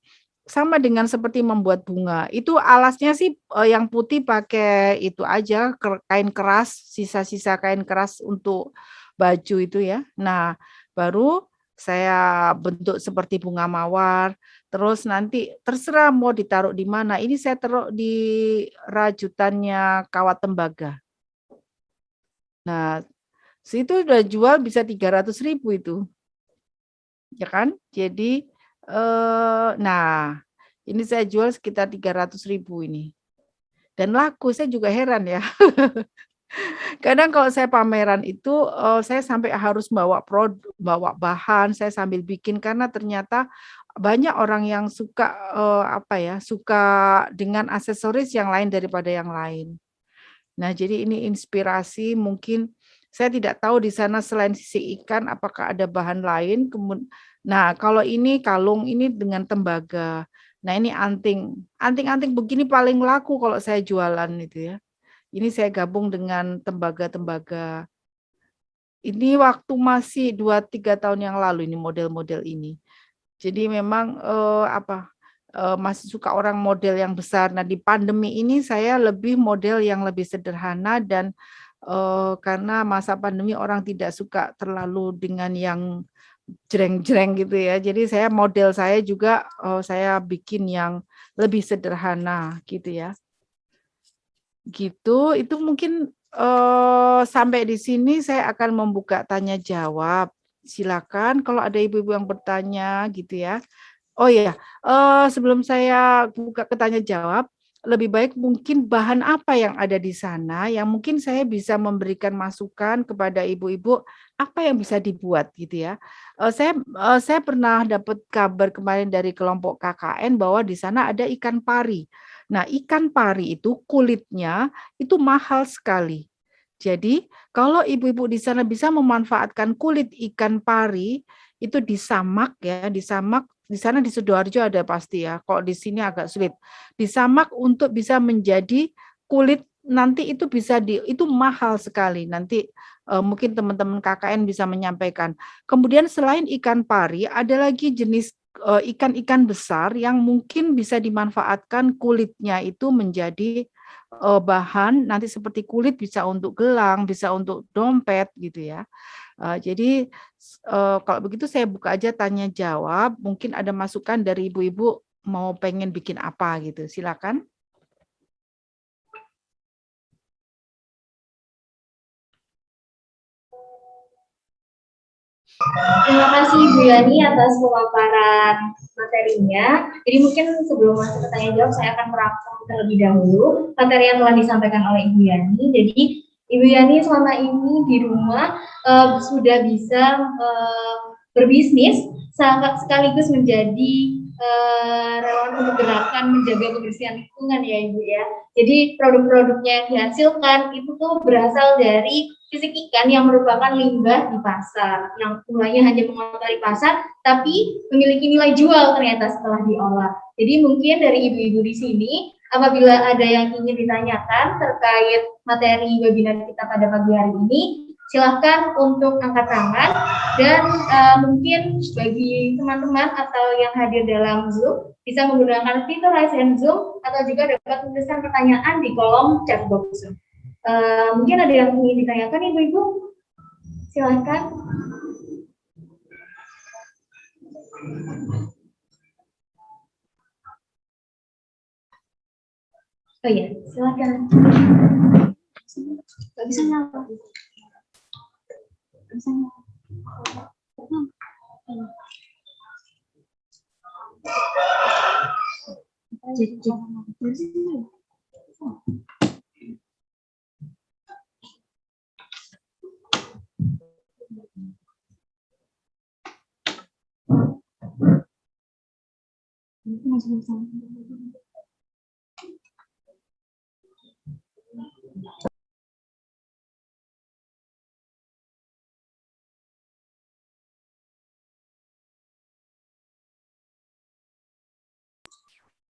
sama dengan seperti membuat bunga. Itu alasnya sih yang putih pakai itu aja kain keras, sisa-sisa kain keras untuk baju itu ya. Nah, baru saya bentuk seperti bunga mawar. Terus nanti terserah mau ditaruh di mana. Ini saya taruh di rajutannya kawat tembaga. Nah, situ udah jual bisa 300.000 itu. Ya kan? Jadi nah, ini saya jual sekitar 300.000 ini. Dan laku, saya juga heran ya. Kadang kalau saya pameran itu, saya sampai harus bawa bahan, saya sambil bikin karena ternyata banyak orang yang suka, suka dengan aksesoris yang lain daripada yang lain. Nah, jadi ini inspirasi mungkin saya tidak tahu di sana selain sisik ikan apakah ada bahan lain. Nah, kalau ini kalung ini dengan tembaga. Nah, ini anting. Anting-anting begini paling laku kalau saya jualan itu ya. Ini saya gabung dengan tembaga-tembaga. Ini waktu masih 2-3 tahun yang lalu ini model-model ini. Jadi memang masih suka orang model yang besar. Nah, di pandemi ini saya lebih model yang lebih sederhana dan karena masa pandemi orang tidak suka terlalu dengan yang jreng-jreng gitu ya. Jadi model saya juga saya bikin yang lebih sederhana gitu ya. Gitu, itu mungkin sampai di sini saya akan membuka tanya jawab. Silakan kalau ada ibu-ibu yang bertanya gitu ya. Oh iya, sebelum saya buka ke tanya jawab, lebih baik mungkin bahan apa yang ada di sana yang mungkin saya bisa memberikan masukan kepada ibu-ibu apa yang bisa dibuat gitu ya. Saya pernah dapat kabar kemarin dari kelompok KKN bahwa di sana ada ikan pari. Nah, ikan pari itu kulitnya itu mahal sekali. Jadi, kalau ibu-ibu di sana bisa memanfaatkan kulit ikan pari itu disamak ya, disamak di sana di Sidoarjo ada pasti ya. Kalau di sini agak sulit. Disamak untuk bisa menjadi kulit nanti itu bisa itu mahal sekali. Nanti mungkin teman-teman KKN bisa menyampaikan. Kemudian selain ikan pari ada lagi jenis ikan-ikan besar yang mungkin bisa dimanfaatkan kulitnya itu menjadi bahan nanti seperti kulit bisa untuk gelang, bisa untuk dompet gitu ya. Jadi kalau begitu saya buka aja tanya jawab, mungkin ada masukan dari ibu-ibu mau pengen bikin apa gitu, silakan. Terima kasih Bu Yani atas pemaparan materinya. Jadi mungkin sebelum masuk ke tanya jawab, saya akan merangkum terlebih dahulu materi yang telah disampaikan oleh Ibu Yani. Jadi Ibu Yani selama ini di rumah sudah bisa berbisnis sekaligus menjadi relawan untuk gerakan menjaga kebersihan lingkungan ya Ibu ya. Jadi produk-produknya yang dihasilkan itu tuh berasal dari fisik ikan yang merupakan limbah di pasar, yang mulanya hanya mengotori pasar, tapi memiliki nilai jual ternyata setelah diolah. Jadi mungkin dari ibu-ibu di sini, apabila ada yang ingin ditanyakan terkait materi webinar kita pada pagi hari ini, silahkan untuk angkat tangan dan mungkin bagi teman-teman atau yang hadir dalam Zoom bisa menggunakan fitur Raise Hand Zoom atau juga dapat menuliskan pertanyaan di kolom chat box Zoom. Mungkin ada yang ingin ditanyakan ibu-ibu, silahkan. Oh iya, silahkan. Gak bisa nyala. Bisa nyala.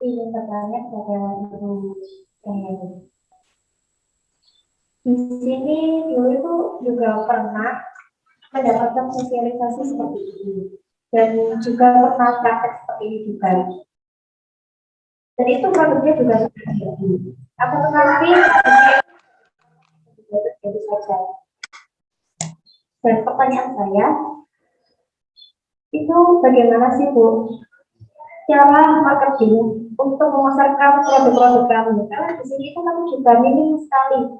Ingin bertanya kepada Ibu Kayani. Di sini dulu itu juga pernah mendapatkan sosialisasi seperti ini dan juga pernah praktek seperti ini juga. Dan itu produknya juga terjadi. Akan tetapi terjadi saja. Dan pertanyaan saya itu bagaimana sih Bu cara marketing untuk memasarkan produk-produk kami? Karena di sini itu kami juga minim sekali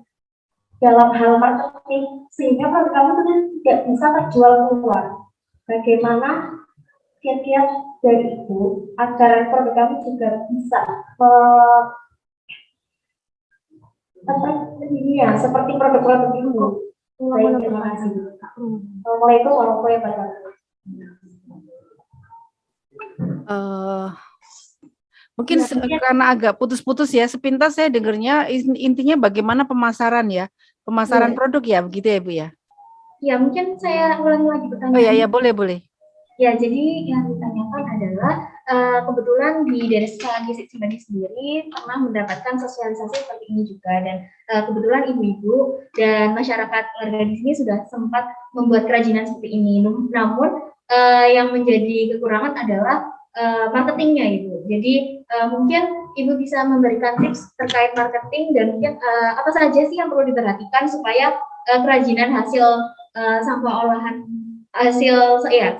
dalam hal marketing sehingga produk kami itu tidak bisa terjual keluar. Bagaimana kiat-kiat dari Ibu agar produk kami juga bisa seperti produk-produk Ibu. Baik, terima kasih. Assalamualaikum warahmatullahi wabarakatuh. Mungkin karena agak putus-putus ya, sepintas saya dengarnya intinya bagaimana pemasaran ya, pemasaran produk ya, begitu ya Bu ya? Ya, mungkin saya ulangi lagi pertanyaan. Oh ya, boleh. Ya, jadi yang ditanyakan adalah kebetulan di Desa Gesik Cimahi sendiri pernah mendapatkan sosialisasi seperti ini juga, dan kebetulan ibu-ibu dan masyarakat warga di sini sudah sempat membuat kerajinan seperti ini. Namun yang menjadi kekurangan adalah marketingnya Ibu. Jadi mungkin Ibu bisa memberikan tips terkait marketing dan mungkin apa saja sih yang perlu diperhatikan supaya kerajinan sampah olahan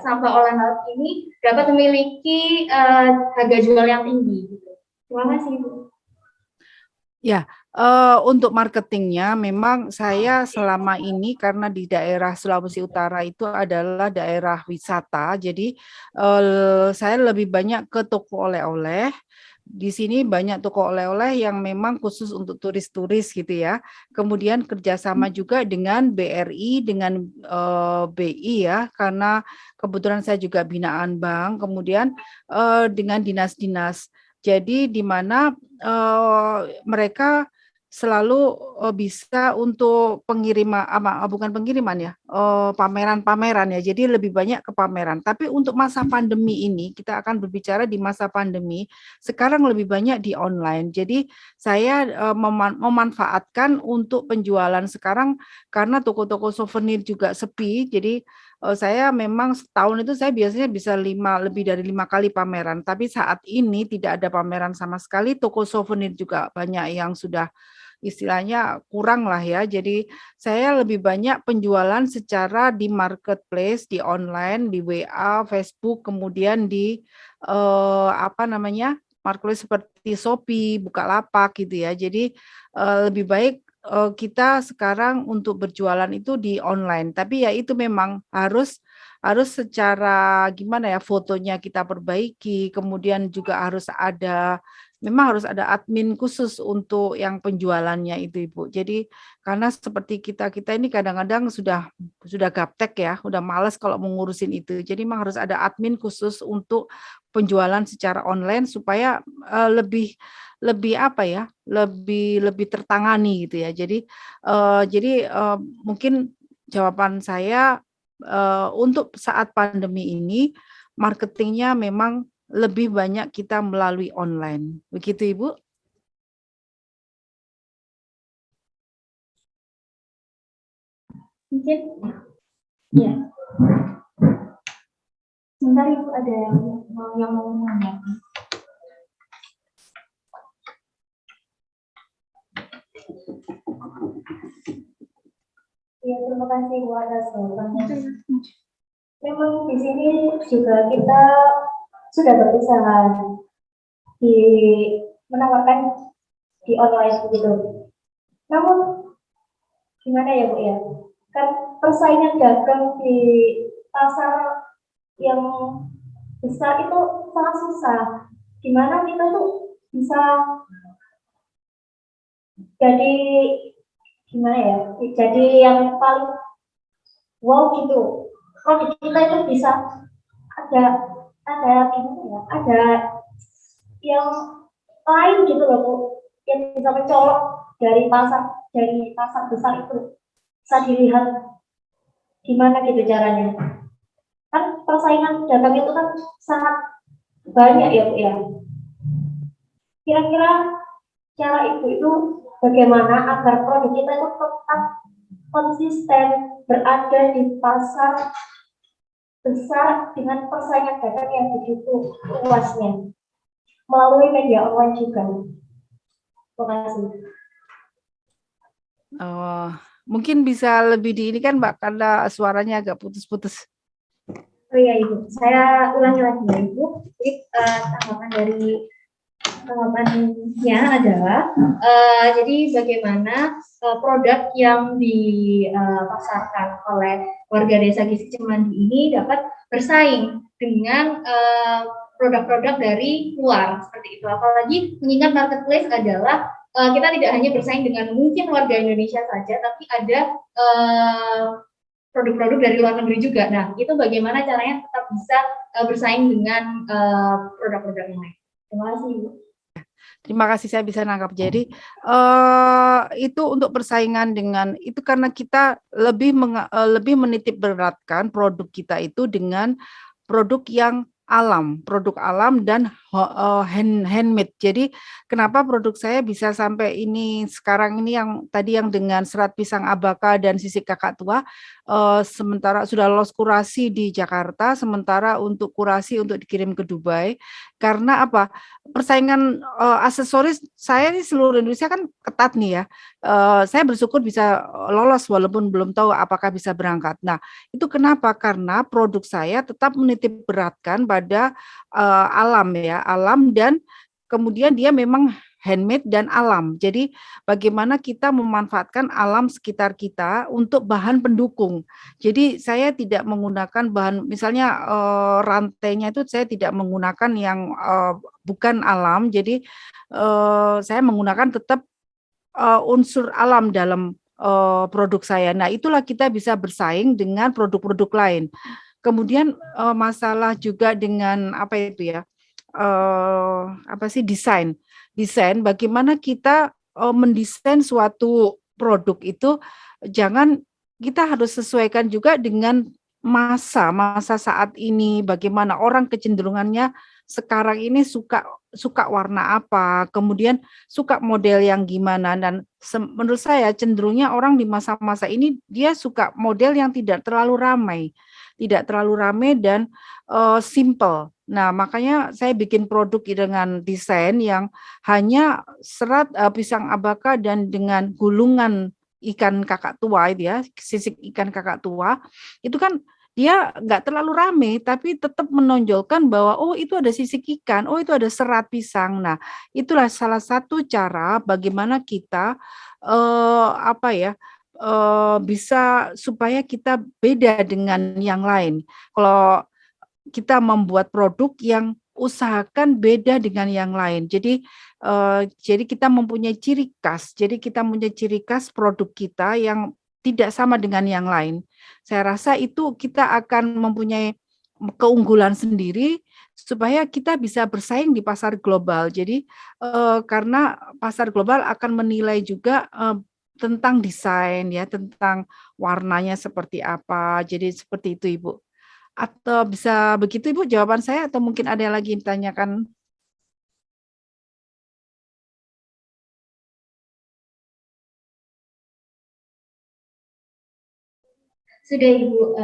sampah olahan laut ini dapat memiliki harga jual yang tinggi. Terima kasih, Ibu. Ya, untuk marketingnya memang saya selama ini karena di daerah Sulawesi Utara itu adalah daerah wisata, jadi saya lebih banyak ke toko oleh-oleh. Di sini banyak toko oleh-oleh yang memang khusus untuk turis-turis gitu ya. Kemudian kerjasama juga dengan BRI, dengan BI ya, karena kebetulan saya juga binaan bank. Kemudian dengan dinas-dinas. Jadi di mana mereka selalu bisa untuk pengiriman, bukan pengiriman ya, pameran-pameran ya. Jadi lebih banyak ke pameran. Tapi untuk masa pandemi ini, kita akan berbicara di masa pandemi. Sekarang lebih banyak di online. Jadi saya memanfaatkan untuk penjualan sekarang karena toko-toko souvenir juga sepi. Jadi saya memang setahun itu saya biasanya bisa lebih dari 5 kali pameran. Tapi saat ini tidak ada pameran sama sekali. Toko souvenir juga banyak yang sudah istilahnya kurang lah ya. Jadi saya lebih banyak penjualan secara di marketplace, di online, di WA, Facebook, kemudian di marketplace seperti Shopee, Bukalapak gitu ya. Jadi lebih baik kita sekarang untuk berjualan itu di online. Tapi ya itu memang harus secara gimana ya, fotonya kita perbaiki, kemudian juga memang harus ada admin khusus untuk yang penjualannya itu, Ibu. Jadi karena seperti kita ini kadang-kadang sudah gaptek ya, udah males kalau mengurusin itu. Jadi memang harus ada admin khusus untuk penjualan secara online supaya lebih tertangani gitu ya. Jadi mungkin jawaban saya untuk saat pandemi ini marketingnya memang lebih banyak kita melalui online. Begitu, Ibu? Mungkin ya. Sebentar, Ibu, ada yang mau menanyakan. Ya, terima kasih Bu atas jawabannya. Memang di sini juga kita sudah berusaha menawarkan di online begitu. Namun gimana ya Bu ya? Kan persaingan dagang di pasar yang besar itu sangat susah. Gimana kita tuh bisa jadi gimana ya? Jadi yang paling wow gitu. Produk kita itu bisa ada gimana ya? Ada yang lain gitu loh Bu, yang bisa mencolok dari pasar besar itu. Bisa dilihat gimana gitu caranya. Kan persaingan dagang itu kan sangat banyak ya Bu ya. Kira-kira cara Ibu itu bagaimana agar produk kita itu tetap konsisten berada di pasar besar dengan persaingan dagang yang begitu luasnya melalui media online juga. Terima kasih. Mungkin bisa lebih di ini kan Mbak, karena suaranya agak putus-putus. Oh iya Ibu, saya ulangi lagi ya Ibu. Jadi tanggapannya adalah jadi bagaimana produk yang dipasarkan oleh warga desa Gisi Cemandi ini dapat bersaing dengan produk-produk dari luar seperti itu. Apalagi mengingat marketplace adalah kita tidak hanya bersaing dengan mungkin warga Indonesia saja, tapi ada produk-produk dari luar negeri juga. Nah, itu bagaimana caranya tetap bisa bersaing dengan produk-produk yang lain. Terima kasih, Ibu. Terima kasih, saya bisa nangkap. Jadi itu untuk persaingan dengan itu karena kita lebih menitik beratkan produk kita itu dengan produk yang alam, produk alam dan handmade. Jadi kenapa produk saya bisa sampai ini sekarang ini yang tadi yang dengan serat pisang abaka dan sisik kakak tua, sementara sudah lolos kurasi di Jakarta, sementara untuk kurasi untuk dikirim ke Dubai. Karena apa? Persaingan aksesoris saya di seluruh Indonesia kan ketat nih ya. Saya bersyukur bisa lolos walaupun belum tahu apakah bisa berangkat. Nah, itu kenapa? Karena produk saya tetap menitip beratkan pada alam ya, alam dan kemudian dia memang handmade dan alam. Jadi bagaimana kita memanfaatkan alam sekitar kita untuk bahan pendukung. Jadi saya tidak menggunakan bahan, misalnya rantainya itu saya tidak menggunakan yang bukan alam. Jadi saya menggunakan tetap unsur alam dalam produk saya. Nah, itulah kita bisa bersaing dengan produk-produk lain. Kemudian masalah juga dengan apa itu ya? Apa sih desain? Desain bagaimana kita mendesain suatu produk itu jangan kita harus sesuaikan juga dengan masa saat ini, bagaimana orang kecenderungannya sekarang ini suka warna apa, kemudian suka model yang gimana, dan menurut saya cenderungnya orang di masa-masa ini dia suka model yang tidak terlalu ramai dan simple. Nah, makanya saya bikin produk dengan desain yang hanya serat pisang abaka dan dengan gulungan ikan kakak tua itu ya, sisik ikan kakak tua, itu kan dia nggak terlalu rame, tapi tetap menonjolkan bahwa oh itu ada sisik ikan, oh itu ada serat pisang. Nah, itulah salah satu cara bagaimana kita apa ya bisa supaya kita beda dengan yang lain. Kalau kita membuat produk yang usahakan beda dengan yang lain. Jadi kita mempunyai ciri khas. Jadi kita mempunyai ciri khas produk kita yang tidak sama dengan yang lain. Saya rasa itu kita akan mempunyai keunggulan sendiri supaya kita bisa bersaing di pasar global. Jadi karena pasar global akan menilai juga tentang desain ya, tentang warnanya seperti apa. Jadi seperti itu Ibu. Atau bisa begitu Ibu jawaban saya atau mungkin ada yang lagi ditanyakan? Sudah Ibu,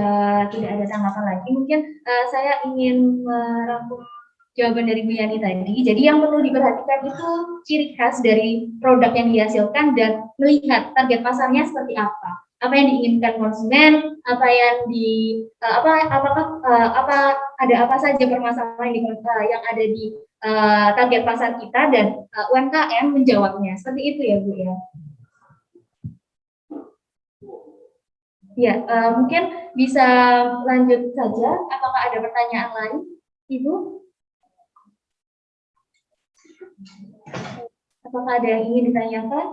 tidak ada tanggapan lagi. Mungkin saya ingin merangkum jawaban dari Bu Yani tadi. Jadi yang perlu diperhatikan itu ciri khas dari produk yang dihasilkan dan melihat target pasarnya seperti apa yang diinginkan konsumen, apa yang ada apa saja permasalahan yang ada di target pasar kita dan UMKM menjawabnya. Seperti itu ya Bu ya. Ya, mungkin bisa lanjut saja. Apakah ada pertanyaan lain, Ibu? Apakah ada yang ingin ditanyakan?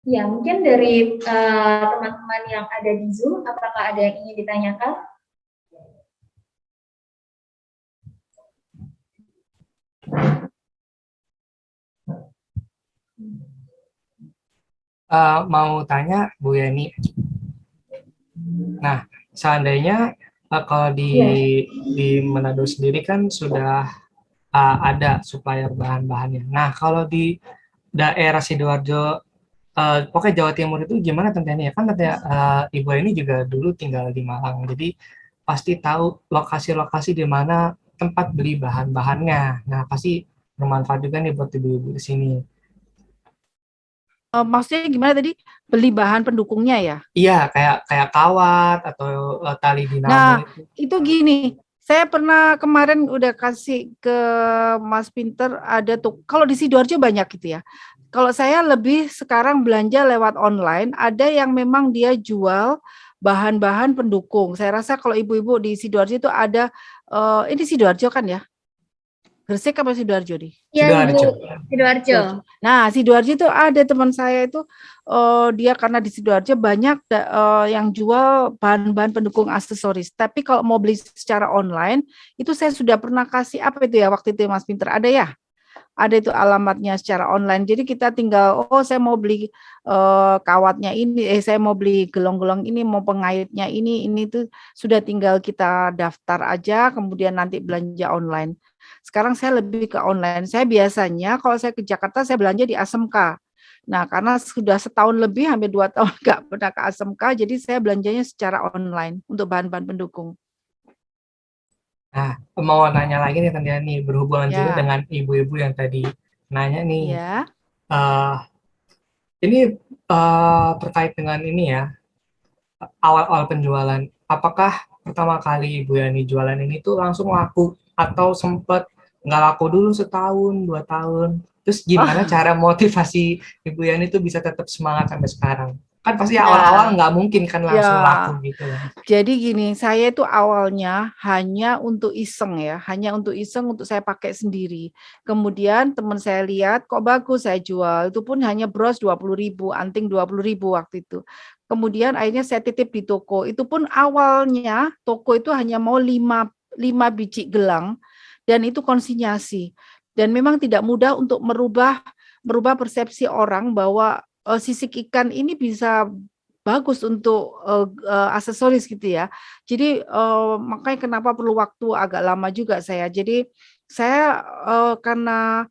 Ya, mungkin dari teman-teman yang ada di Zoom, apakah ada yang ingin ditanyakan? Mau tanya Bu Yani. Nah, seandainya kalau di Manado sendiri kan sudah ada supplier bahan-bahannya. Nah, kalau di daerah Sidoarjo, pokoknya Jawa Timur itu gimana tentenya? Kan tante Ibu ini juga dulu tinggal di Malang, jadi pasti tahu lokasi-lokasi di mana tempat beli bahan-bahannya. Nah, pasti bermanfaat juga nih buat ibu-ibu di sini. Maksudnya gimana tadi? Beli bahan pendukungnya ya? Iya, kayak kawat atau tali dinamo. Nah, itu gini, saya pernah kemarin udah kasih ke Mas Pinter ada tuh, kalau di Sidoarjo banyak gitu ya. Kalau saya lebih sekarang belanja lewat online, ada yang memang dia jual bahan-bahan pendukung. Saya rasa kalau ibu-ibu di Sidoarjo itu ada, ini Sidoarjo kan ya? Gresik apa Sidoarjo nih? Sidoarjo. Nah, Sidoarjo itu ada teman saya itu dia karena di Sidoarjo banyak yang jual bahan-bahan pendukung aksesoris. Tapi kalau mau beli secara online itu saya sudah pernah kasih apa itu ya waktu itu Mas Pinter ada ya? ada itu alamatnya secara online. Jadi kita tinggal, oh saya mau beli kawatnya ini, saya mau beli gelong-gelong ini, mau pengaitnya ini tuh sudah tinggal kita daftar aja, kemudian nanti belanja online. Sekarang saya lebih ke online. Saya biasanya kalau saya ke Jakarta saya belanja di ASMK. Nah, karena sudah setahun lebih, hampir 2 tahun nggak pernah ke ASMK, jadi saya belanjanya secara online untuk bahan-bahan pendukung. Nah, mau nanya lagi nih Tante Yani, berhubungan juga Ya, dengan ibu-ibu yang tadi nanya nih. ya. eh ini terkait dengan ini ya, awal-awal penjualan. Apakah pertama kali Ibu Yani jualan ini tuh langsung laku atau sempat nggak laku dulu setahun, 2 tahun? Terus gimana Oh, cara motivasi Ibu Yani tuh bisa tetap semangat sampai sekarang? Kan pasti awal-awal nah, nggak mungkin kan ya. langsung laku gitu kan. Jadi gini, saya itu awalnya hanya untuk iseng ya, hanya untuk iseng untuk saya pakai sendiri. Kemudian teman saya lihat kok bagus saya jual, itu pun hanya bros 20.000, anting 20.000 waktu itu. Kemudian akhirnya saya titip di toko, itu pun awalnya toko itu hanya mau 5 biji gelang dan itu konsinyasi. Dan memang tidak mudah untuk merubah persepsi orang bahwa sisik ikan ini bisa bagus untuk aksesoris gitu ya. Jadi makanya kenapa perlu waktu agak lama juga saya. Jadi saya karena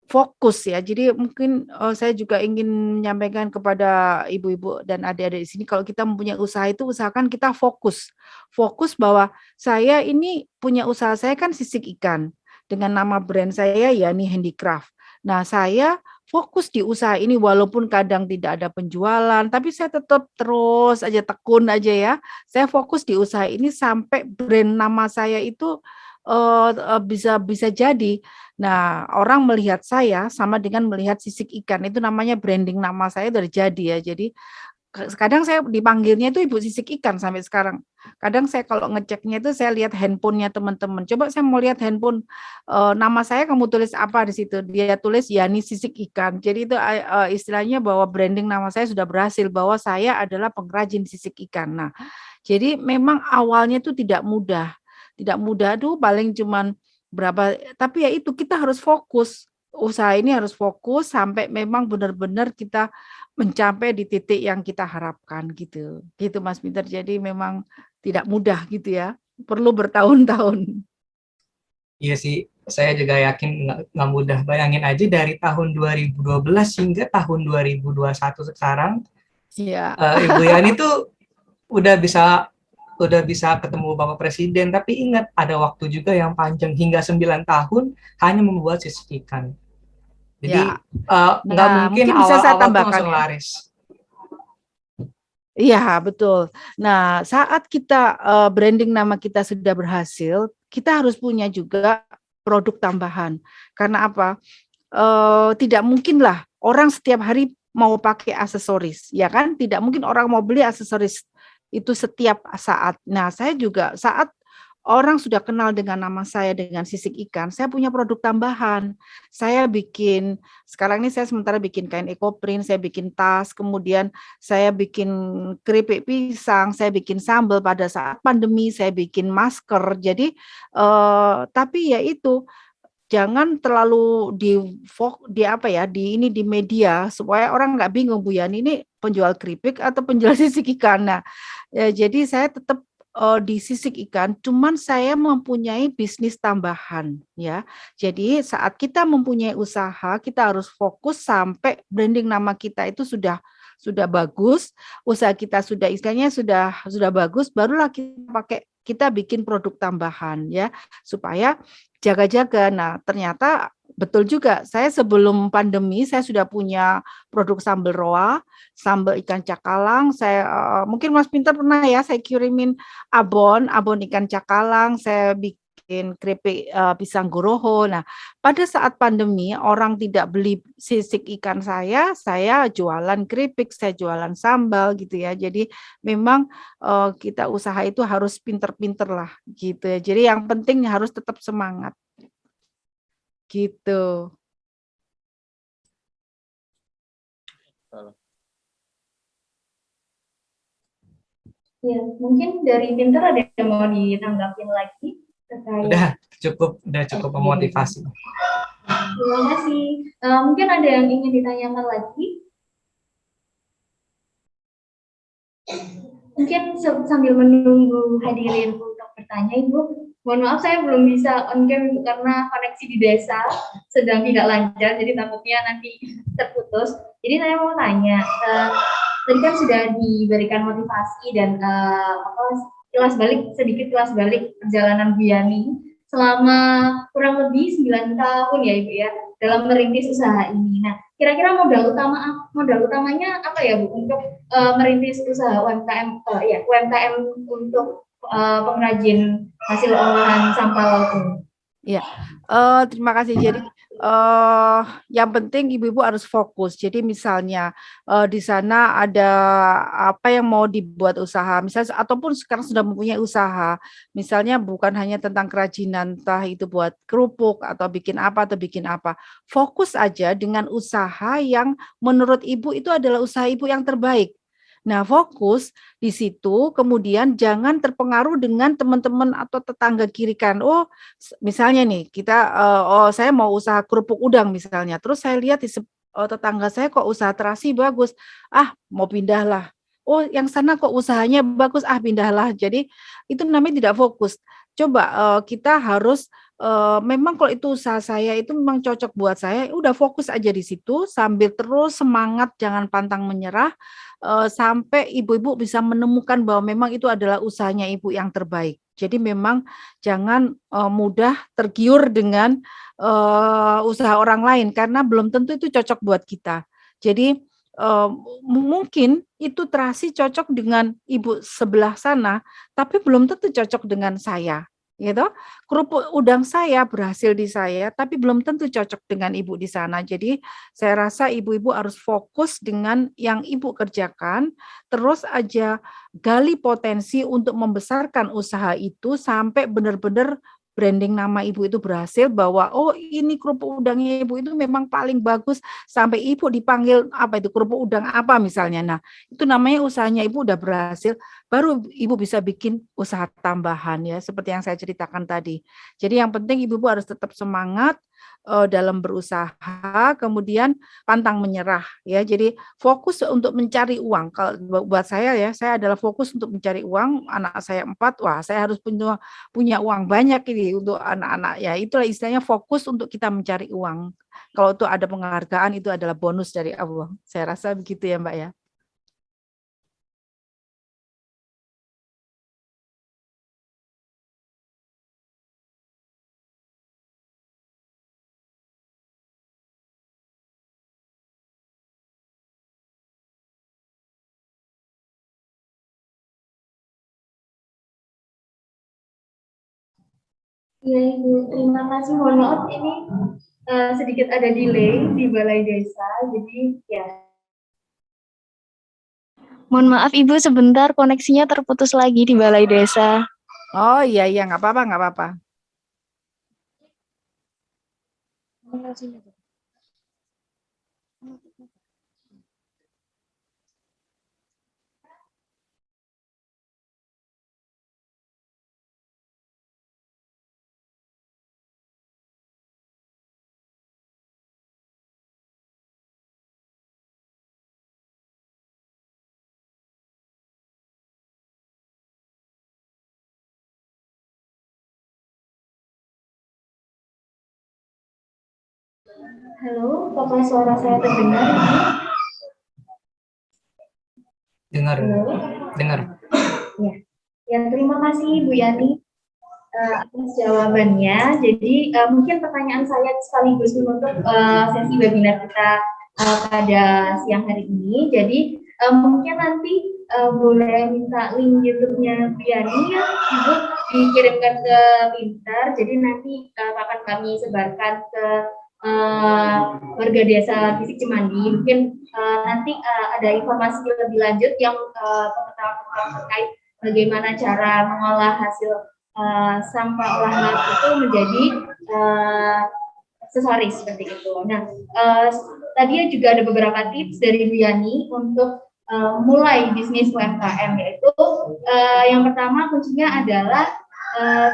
fokus ya. Jadi mungkin saya juga ingin menyampaikan kepada ibu-ibu dan adik-adik di sini kalau kita mempunyai usaha itu usahakan kita fokus. Fokus bahwa saya ini punya usaha, saya kan sisik ikan dengan nama brand saya Yani Handicraft. Nah, saya fokus di usaha ini walaupun kadang tidak ada penjualan, tapi saya tetap terus aja tekun aja ya. Saya fokus di usaha ini sampai brand nama saya itu bisa bisa jadi. Nah, orang melihat saya sama dengan melihat sisik ikan, itu namanya branding nama saya udah jadi ya. Jadi kadang saya dipanggilnya itu Ibu Sisik Ikan sampai sekarang. Kadang saya kalau ngeceknya itu saya lihat handphonenya teman-teman. Coba saya mau lihat handphone nama saya kamu tulis apa di situ? Dia tulis Yani Sisik Ikan. Jadi itu istilahnya bahwa branding nama saya sudah berhasil bahwa saya adalah pengrajin sisik ikan. Nah, jadi memang awalnya itu tidak mudah. Tidak mudah tuh paling cuman berapa, tapi ya itu kita harus fokus. Usaha ini harus fokus sampai memang benar-benar kita mencapai di titik yang kita harapkan gitu. Gitu Mas Pinter. Jadi memang tidak mudah gitu ya. Perlu bertahun-tahun. Iya sih, saya juga yakin nggak mudah. Bayangin aja dari tahun 2012 hingga tahun 2021 sekarang, Iya. Ibu Yani tuh udah bisa ketemu Bapak Presiden, tapi ingat ada waktu juga yang panjang hingga 9 tahun hanya membuat sisik ikan. Jadi Ya. nggak Nah, mungkin mungkin bisa saya awal-awal tuh tambahkan langsung ya. laris. Iya, betul. Nah, saat kita branding nama kita sudah berhasil, kita harus punya juga produk tambahan. Karena apa? Tidak mungkinlah orang setiap hari mau pakai aksesoris, ya kan? Tidak mungkin orang mau beli aksesoris itu setiap saat. Nah, saya juga saat orang sudah kenal dengan nama saya dengan sisik ikan, saya punya produk tambahan. Saya bikin, sekarang ini saya sementara bikin kain ekoprint, saya bikin tas, kemudian saya bikin keripik pisang, saya bikin sambal pada saat pandemi, saya bikin masker. Jadi, tapi ya itu jangan terlalu di apa ya di ini di media supaya orang nggak bingung Bu Yani ini penjual keripik atau penjual sisik ikan. Nah, jadi saya tetap di sisik ikan, cuman saya mempunyai bisnis tambahan ya. Jadi saat kita mempunyai usaha, kita harus fokus sampai branding nama kita itu sudah bagus, usaha kita sudah istilahnya sudah bagus, barulah kita bikin produk tambahan ya supaya jaga-jaga. Nah, ternyata betul juga. Saya sebelum pandemi saya sudah punya produk sambal roa, sambal ikan cakalang. Saya mungkin Mas Pinter pernah ya saya kirimin abon ikan cakalang, saya bikin keripik pisang goroho. Nah, pada saat pandemi orang tidak beli sisik ikan saya jualan keripik, saya jualan sambal gitu ya. Jadi memang kita usaha itu harus pinter-pinter lah gitu ya. Jadi yang penting harus tetap semangat gitu. Ya, mungkin dari Pinter ada yang mau ditanggapin lagi terkait. Udah cukup Oke. memotivasi. Terima kasih. Mungkin ada yang ingin ditanyakan lagi? Mungkin sambil menunggu hadirin untuk bertanya, Ibu. Mohon maaf saya belum bisa on cam karena koneksi di desa sedang tidak lancar, jadi takutnya nanti terputus. Jadi saya mau tanya, tadi kan sudah diberikan motivasi dan sedikit kilas balik perjalanan Bu Yani selama kurang lebih 9 tahun ya Ibu ya dalam merintis usaha ini. Nah, kira-kira modal utamanya apa ya Bu untuk merintis usaha UMKM UMKM untuk pengrajin hasil olahan sampah laut ini? Ya, terima kasih. Jadi yang penting ibu-ibu harus fokus. Jadi misalnya di sana ada apa yang mau dibuat usaha, misalnya ataupun sekarang sudah mempunyai usaha, misalnya bukan hanya tentang kerajinan, entah itu buat kerupuk atau bikin apa. Fokus aja dengan usaha yang menurut ibu itu adalah usaha ibu yang terbaik. Nah, fokus di situ, kemudian jangan terpengaruh dengan teman-teman atau tetangga kiri kan. Oh, misalnya nih, saya mau usaha kerupuk udang misalnya. Terus saya lihat tetangga saya kok usaha terasi bagus. Ah, mau pindahlah. Oh, yang sana kok usahanya bagus. Ah, pindahlah. Jadi itu namanya tidak fokus. Coba kita harus memang kalau itu usaha saya itu memang cocok buat saya, udah fokus aja di situ sambil terus semangat, jangan pantang menyerah sampai ibu-ibu bisa menemukan bahwa memang itu adalah usahanya ibu yang terbaik. Jadi memang jangan mudah tergiur dengan usaha orang lain karena belum tentu itu cocok buat kita. Jadi mungkin itu terasi cocok dengan ibu sebelah sana, tapi belum tentu cocok dengan saya. Gitu. Kerupuk udang saya berhasil di saya, tapi belum tentu cocok dengan ibu di sana. Jadi saya rasa ibu-ibu harus fokus dengan yang ibu kerjakan, terus aja gali potensi untuk membesarkan usaha itu sampai benar-benar branding nama ibu itu berhasil bahwa oh ini kerupuk udangnya ibu itu memang paling bagus sampai ibu dipanggil apa itu kerupuk udang apa misalnya. Nah, itu namanya usahanya ibu udah berhasil, baru ibu bisa bikin usaha tambahan ya seperti yang saya ceritakan tadi. Jadi yang penting ibu harus tetap semangat dalam berusaha, kemudian pantang menyerah ya. Jadi fokus untuk mencari uang. Kalau buat saya ya, saya adalah fokus untuk mencari uang. Anak saya 4, wah saya harus punya uang banyak ini untuk anak-anak ya. Itulah istilahnya fokus untuk kita mencari uang. Kalau itu ada penghargaan itu adalah bonus dari Allah. Saya rasa begitu ya Mbak ya. Iya Ibu, terima kasih. Mohon maaf ini sedikit ada delay di balai desa, jadi ya. Mohon maaf Ibu, sebentar koneksinya terputus lagi di balai desa. Oh iya nggak apa-apa nggak apa-apa. Halo, apakah suara saya terdengar? Dengar. Ya, terima kasih Bu Yani atas jawabannya. Jadi mungkin pertanyaan saya sekaligus menutup sesi webinar kita pada siang hari ini. Jadi mungkin nanti boleh minta link YouTube-nya Bu Yani ya, Ibu dikirimkan ke Pinter. Jadi nanti akan kami sebarkan ke warga desa Fisik Cimandi. Mungkin nanti ada informasi lebih lanjut yang pengetahuan terkait bagaimana cara mengolah hasil sampah olahan laut itu menjadi aksesoris seperti itu. Nah, tadi juga ada beberapa tips dari Bu Yani untuk mulai bisnis UMKM, yaitu yang pertama kuncinya adalah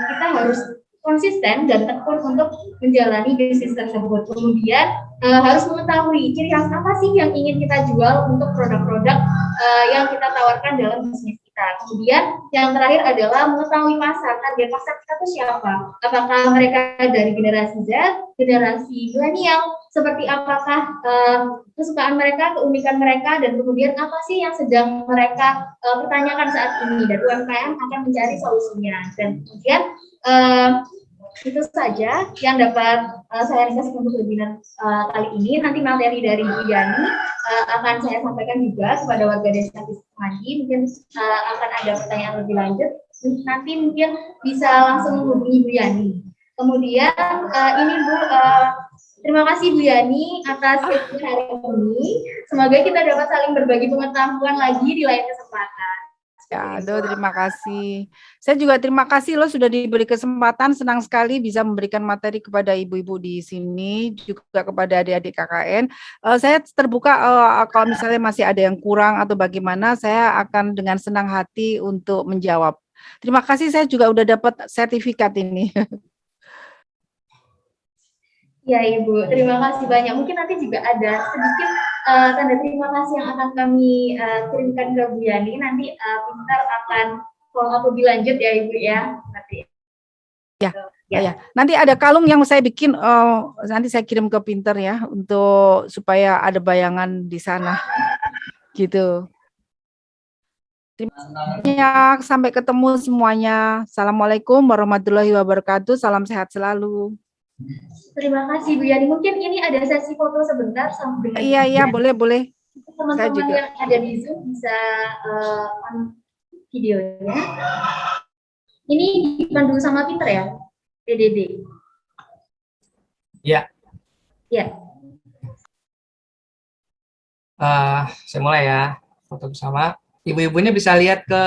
kita harus konsisten dan tekun untuk menjalani bisnis tersebut. Kemudian harus mengetahui ciri khas apa sih yang ingin kita jual untuk produk-produk yang kita tawarkan dalam bisnis kita. Kemudian yang terakhir adalah mengetahui pasar, target pasar kita tuh siapa? Apakah mereka dari generasi Z, generasi milenial, seperti apakah kesukaan mereka, keunikan mereka, dan kemudian apa sih yang sedang mereka pertanyakan saat ini, dan UMKM akan mencari solusinya. Dan kemudian itu saja yang dapat saya ringkas untuk webinar kali ini. Nanti materi dari Bu Yani akan saya sampaikan juga kepada warga desa Semadi. Mungkin akan ada pertanyaan lebih lanjut. Nanti mungkin bisa langsung menghubungi Bu Yani. Kemudian ini Bu, terima kasih Bu Yani atas hari ini. Semoga kita dapat saling berbagi pengetahuan lagi di lain kesempatan. Ya, aduh, terima kasih. Saya juga terima kasih loh sudah diberi kesempatan. Senang sekali bisa memberikan materi kepada ibu-ibu di sini, juga kepada adik-adik KKN. Saya terbuka kalau misalnya masih ada yang kurang atau bagaimana, saya akan dengan senang hati untuk menjawab. Terima kasih, saya juga udah dapat sertifikat ini. Ya Ibu, terima kasih banyak. Mungkin nanti juga ada sedikit tanda terima kasih yang akan kami kirimkan ke Bu Yani. Nanti Pintar akan follow up lebih lanjut ya Ibu ya. Ya. Nanti ada kalung yang saya bikin, nanti saya kirim ke Pintar ya, untuk supaya ada bayangan di sana, gitu. Terima kasih, sampai ketemu semuanya. Assalamualaikum warahmatullahi wabarakatuh. Salam sehat selalu. Terima kasih Bu Yani. Mungkin ini ada sesi foto sebentar sama dengan Iya, boleh. Teman-teman yang ada di Zoom bisa on videonya. Ini dipandu sama Peter ya, DDD. Ya. Ya. Saya mulai ya, foto bersama. Ibu-ibunya bisa lihat ke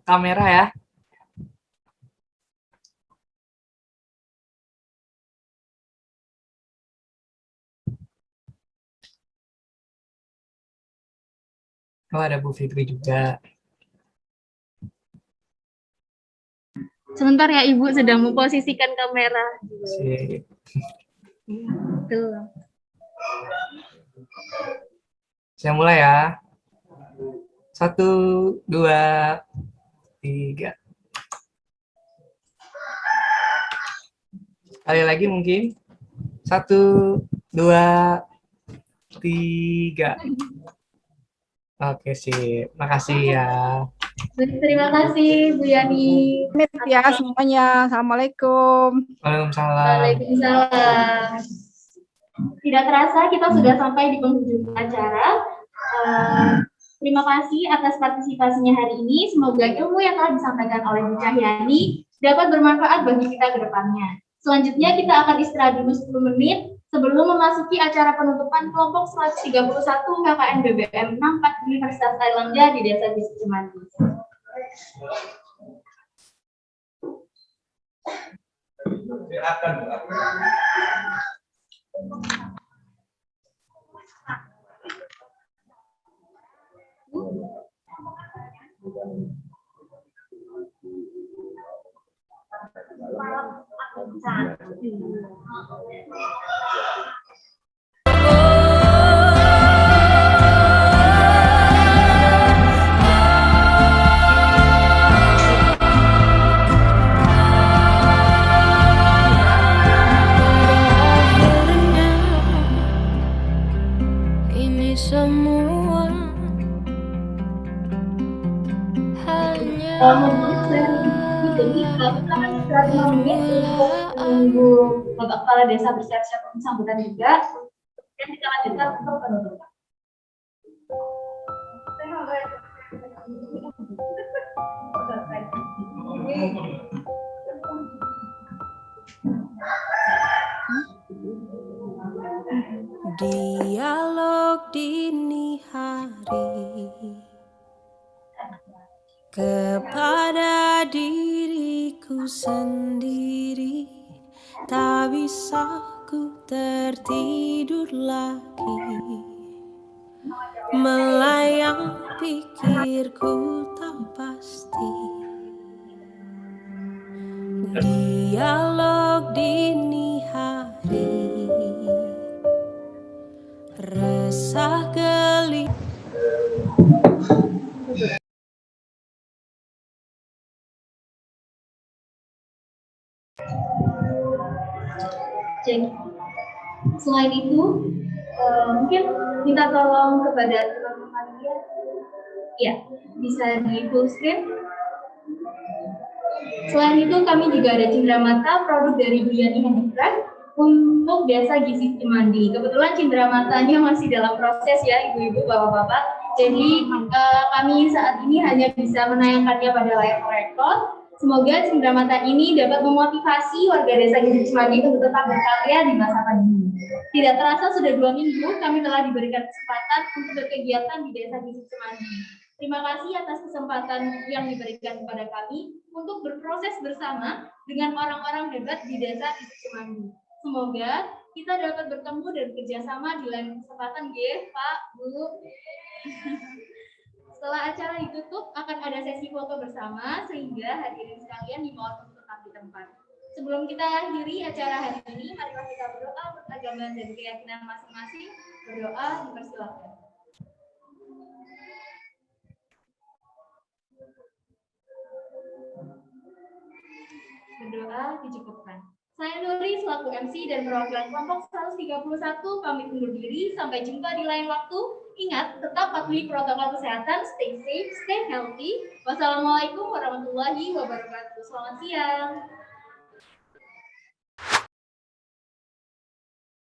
kamera ya. Oh, ada Bu Fitri juga. Sebentar ya Ibu, sedang memposisikan kamera. Sip. Tuh. Saya mulai ya. 1, 2, 3. Sekali lagi mungkin. 1, 2, 3. Oke, sip. Makasih ya. Terima kasih Bu Yani. Ya semuanya. Assalamualaikum. Waalaikumsalam. Waalaikumsalam. Tidak terasa kita sudah sampai di penghujung acara. Terima kasih atas partisipasinya hari ini. Semoga ilmu yang telah disampaikan oleh Bu Cahyani dapat bermanfaat bagi kita ke depannya. Selanjutnya kita akan istirahat dulu 10 menit sebelum memasuki acara penutupan kelompok 131 KKN BBM 64 Universitas Airlangga di Desa Bisi Cemandi. Ini semua hanya Jadi kita akan istirahat 5 menit untuk menunggu Bapak Kepala Desa bersiap-siap untuk sambutan juga. Dan kita lanjutkan untuk penutupan. dialog dini hari kepada diriku sendiri, tak bisa ku tertidur lagi, melayang pikirku tak pasti. Dialog Jadi, selain itu, mungkin minta tolong kepada teman-teman ya, bisa di full screen. Selain itu, kami juga ada cenderamata produk dari Bu Yani Handicraft untuk Desa Gizi Cimandi. Kebetulan cendeраmatanya masih dalam proses ya, ibu-ibu, bapak-bapak. Jadi kami saat ini hanya bisa menayangkannya pada layar proyektor. Semoga cenderamata ini dapat memotivasi warga Desa Gizi Cimandi untuk tetap berkarya di masa pandemi. Tidak terasa sudah 2 minggu kami telah diberikan kesempatan untuk berkegiatan di Desa Gizi Cimandi. Terima kasih atas kesempatan yang diberikan kepada kami untuk berproses bersama dengan orang-orang hebat di Desa Gizi Cimandi. Semoga kita dapat bertemu dan bekerjasama di lain kesempatan, Pak, Bu. Setelah acara ditutup, akan ada sesi foto bersama, sehingga hadirin sekalian dimohon untuk tetap di tempat. Sebelum kita akhiri acara hari ini, marilah kita berdoa untuk agama dan keyakinan masing-masing. Berdoa, dipersilakan. Berdoa dicukupkan. Saya Nuri selaku MC dan perwakilan kelompok 131 pamit undur diri. Sampai jumpa di lain waktu. Ingat, tetap patuhi protokol kesehatan, stay safe, stay healthy. Wassalamualaikum warahmatullahi wabarakatuh. Selamat siang.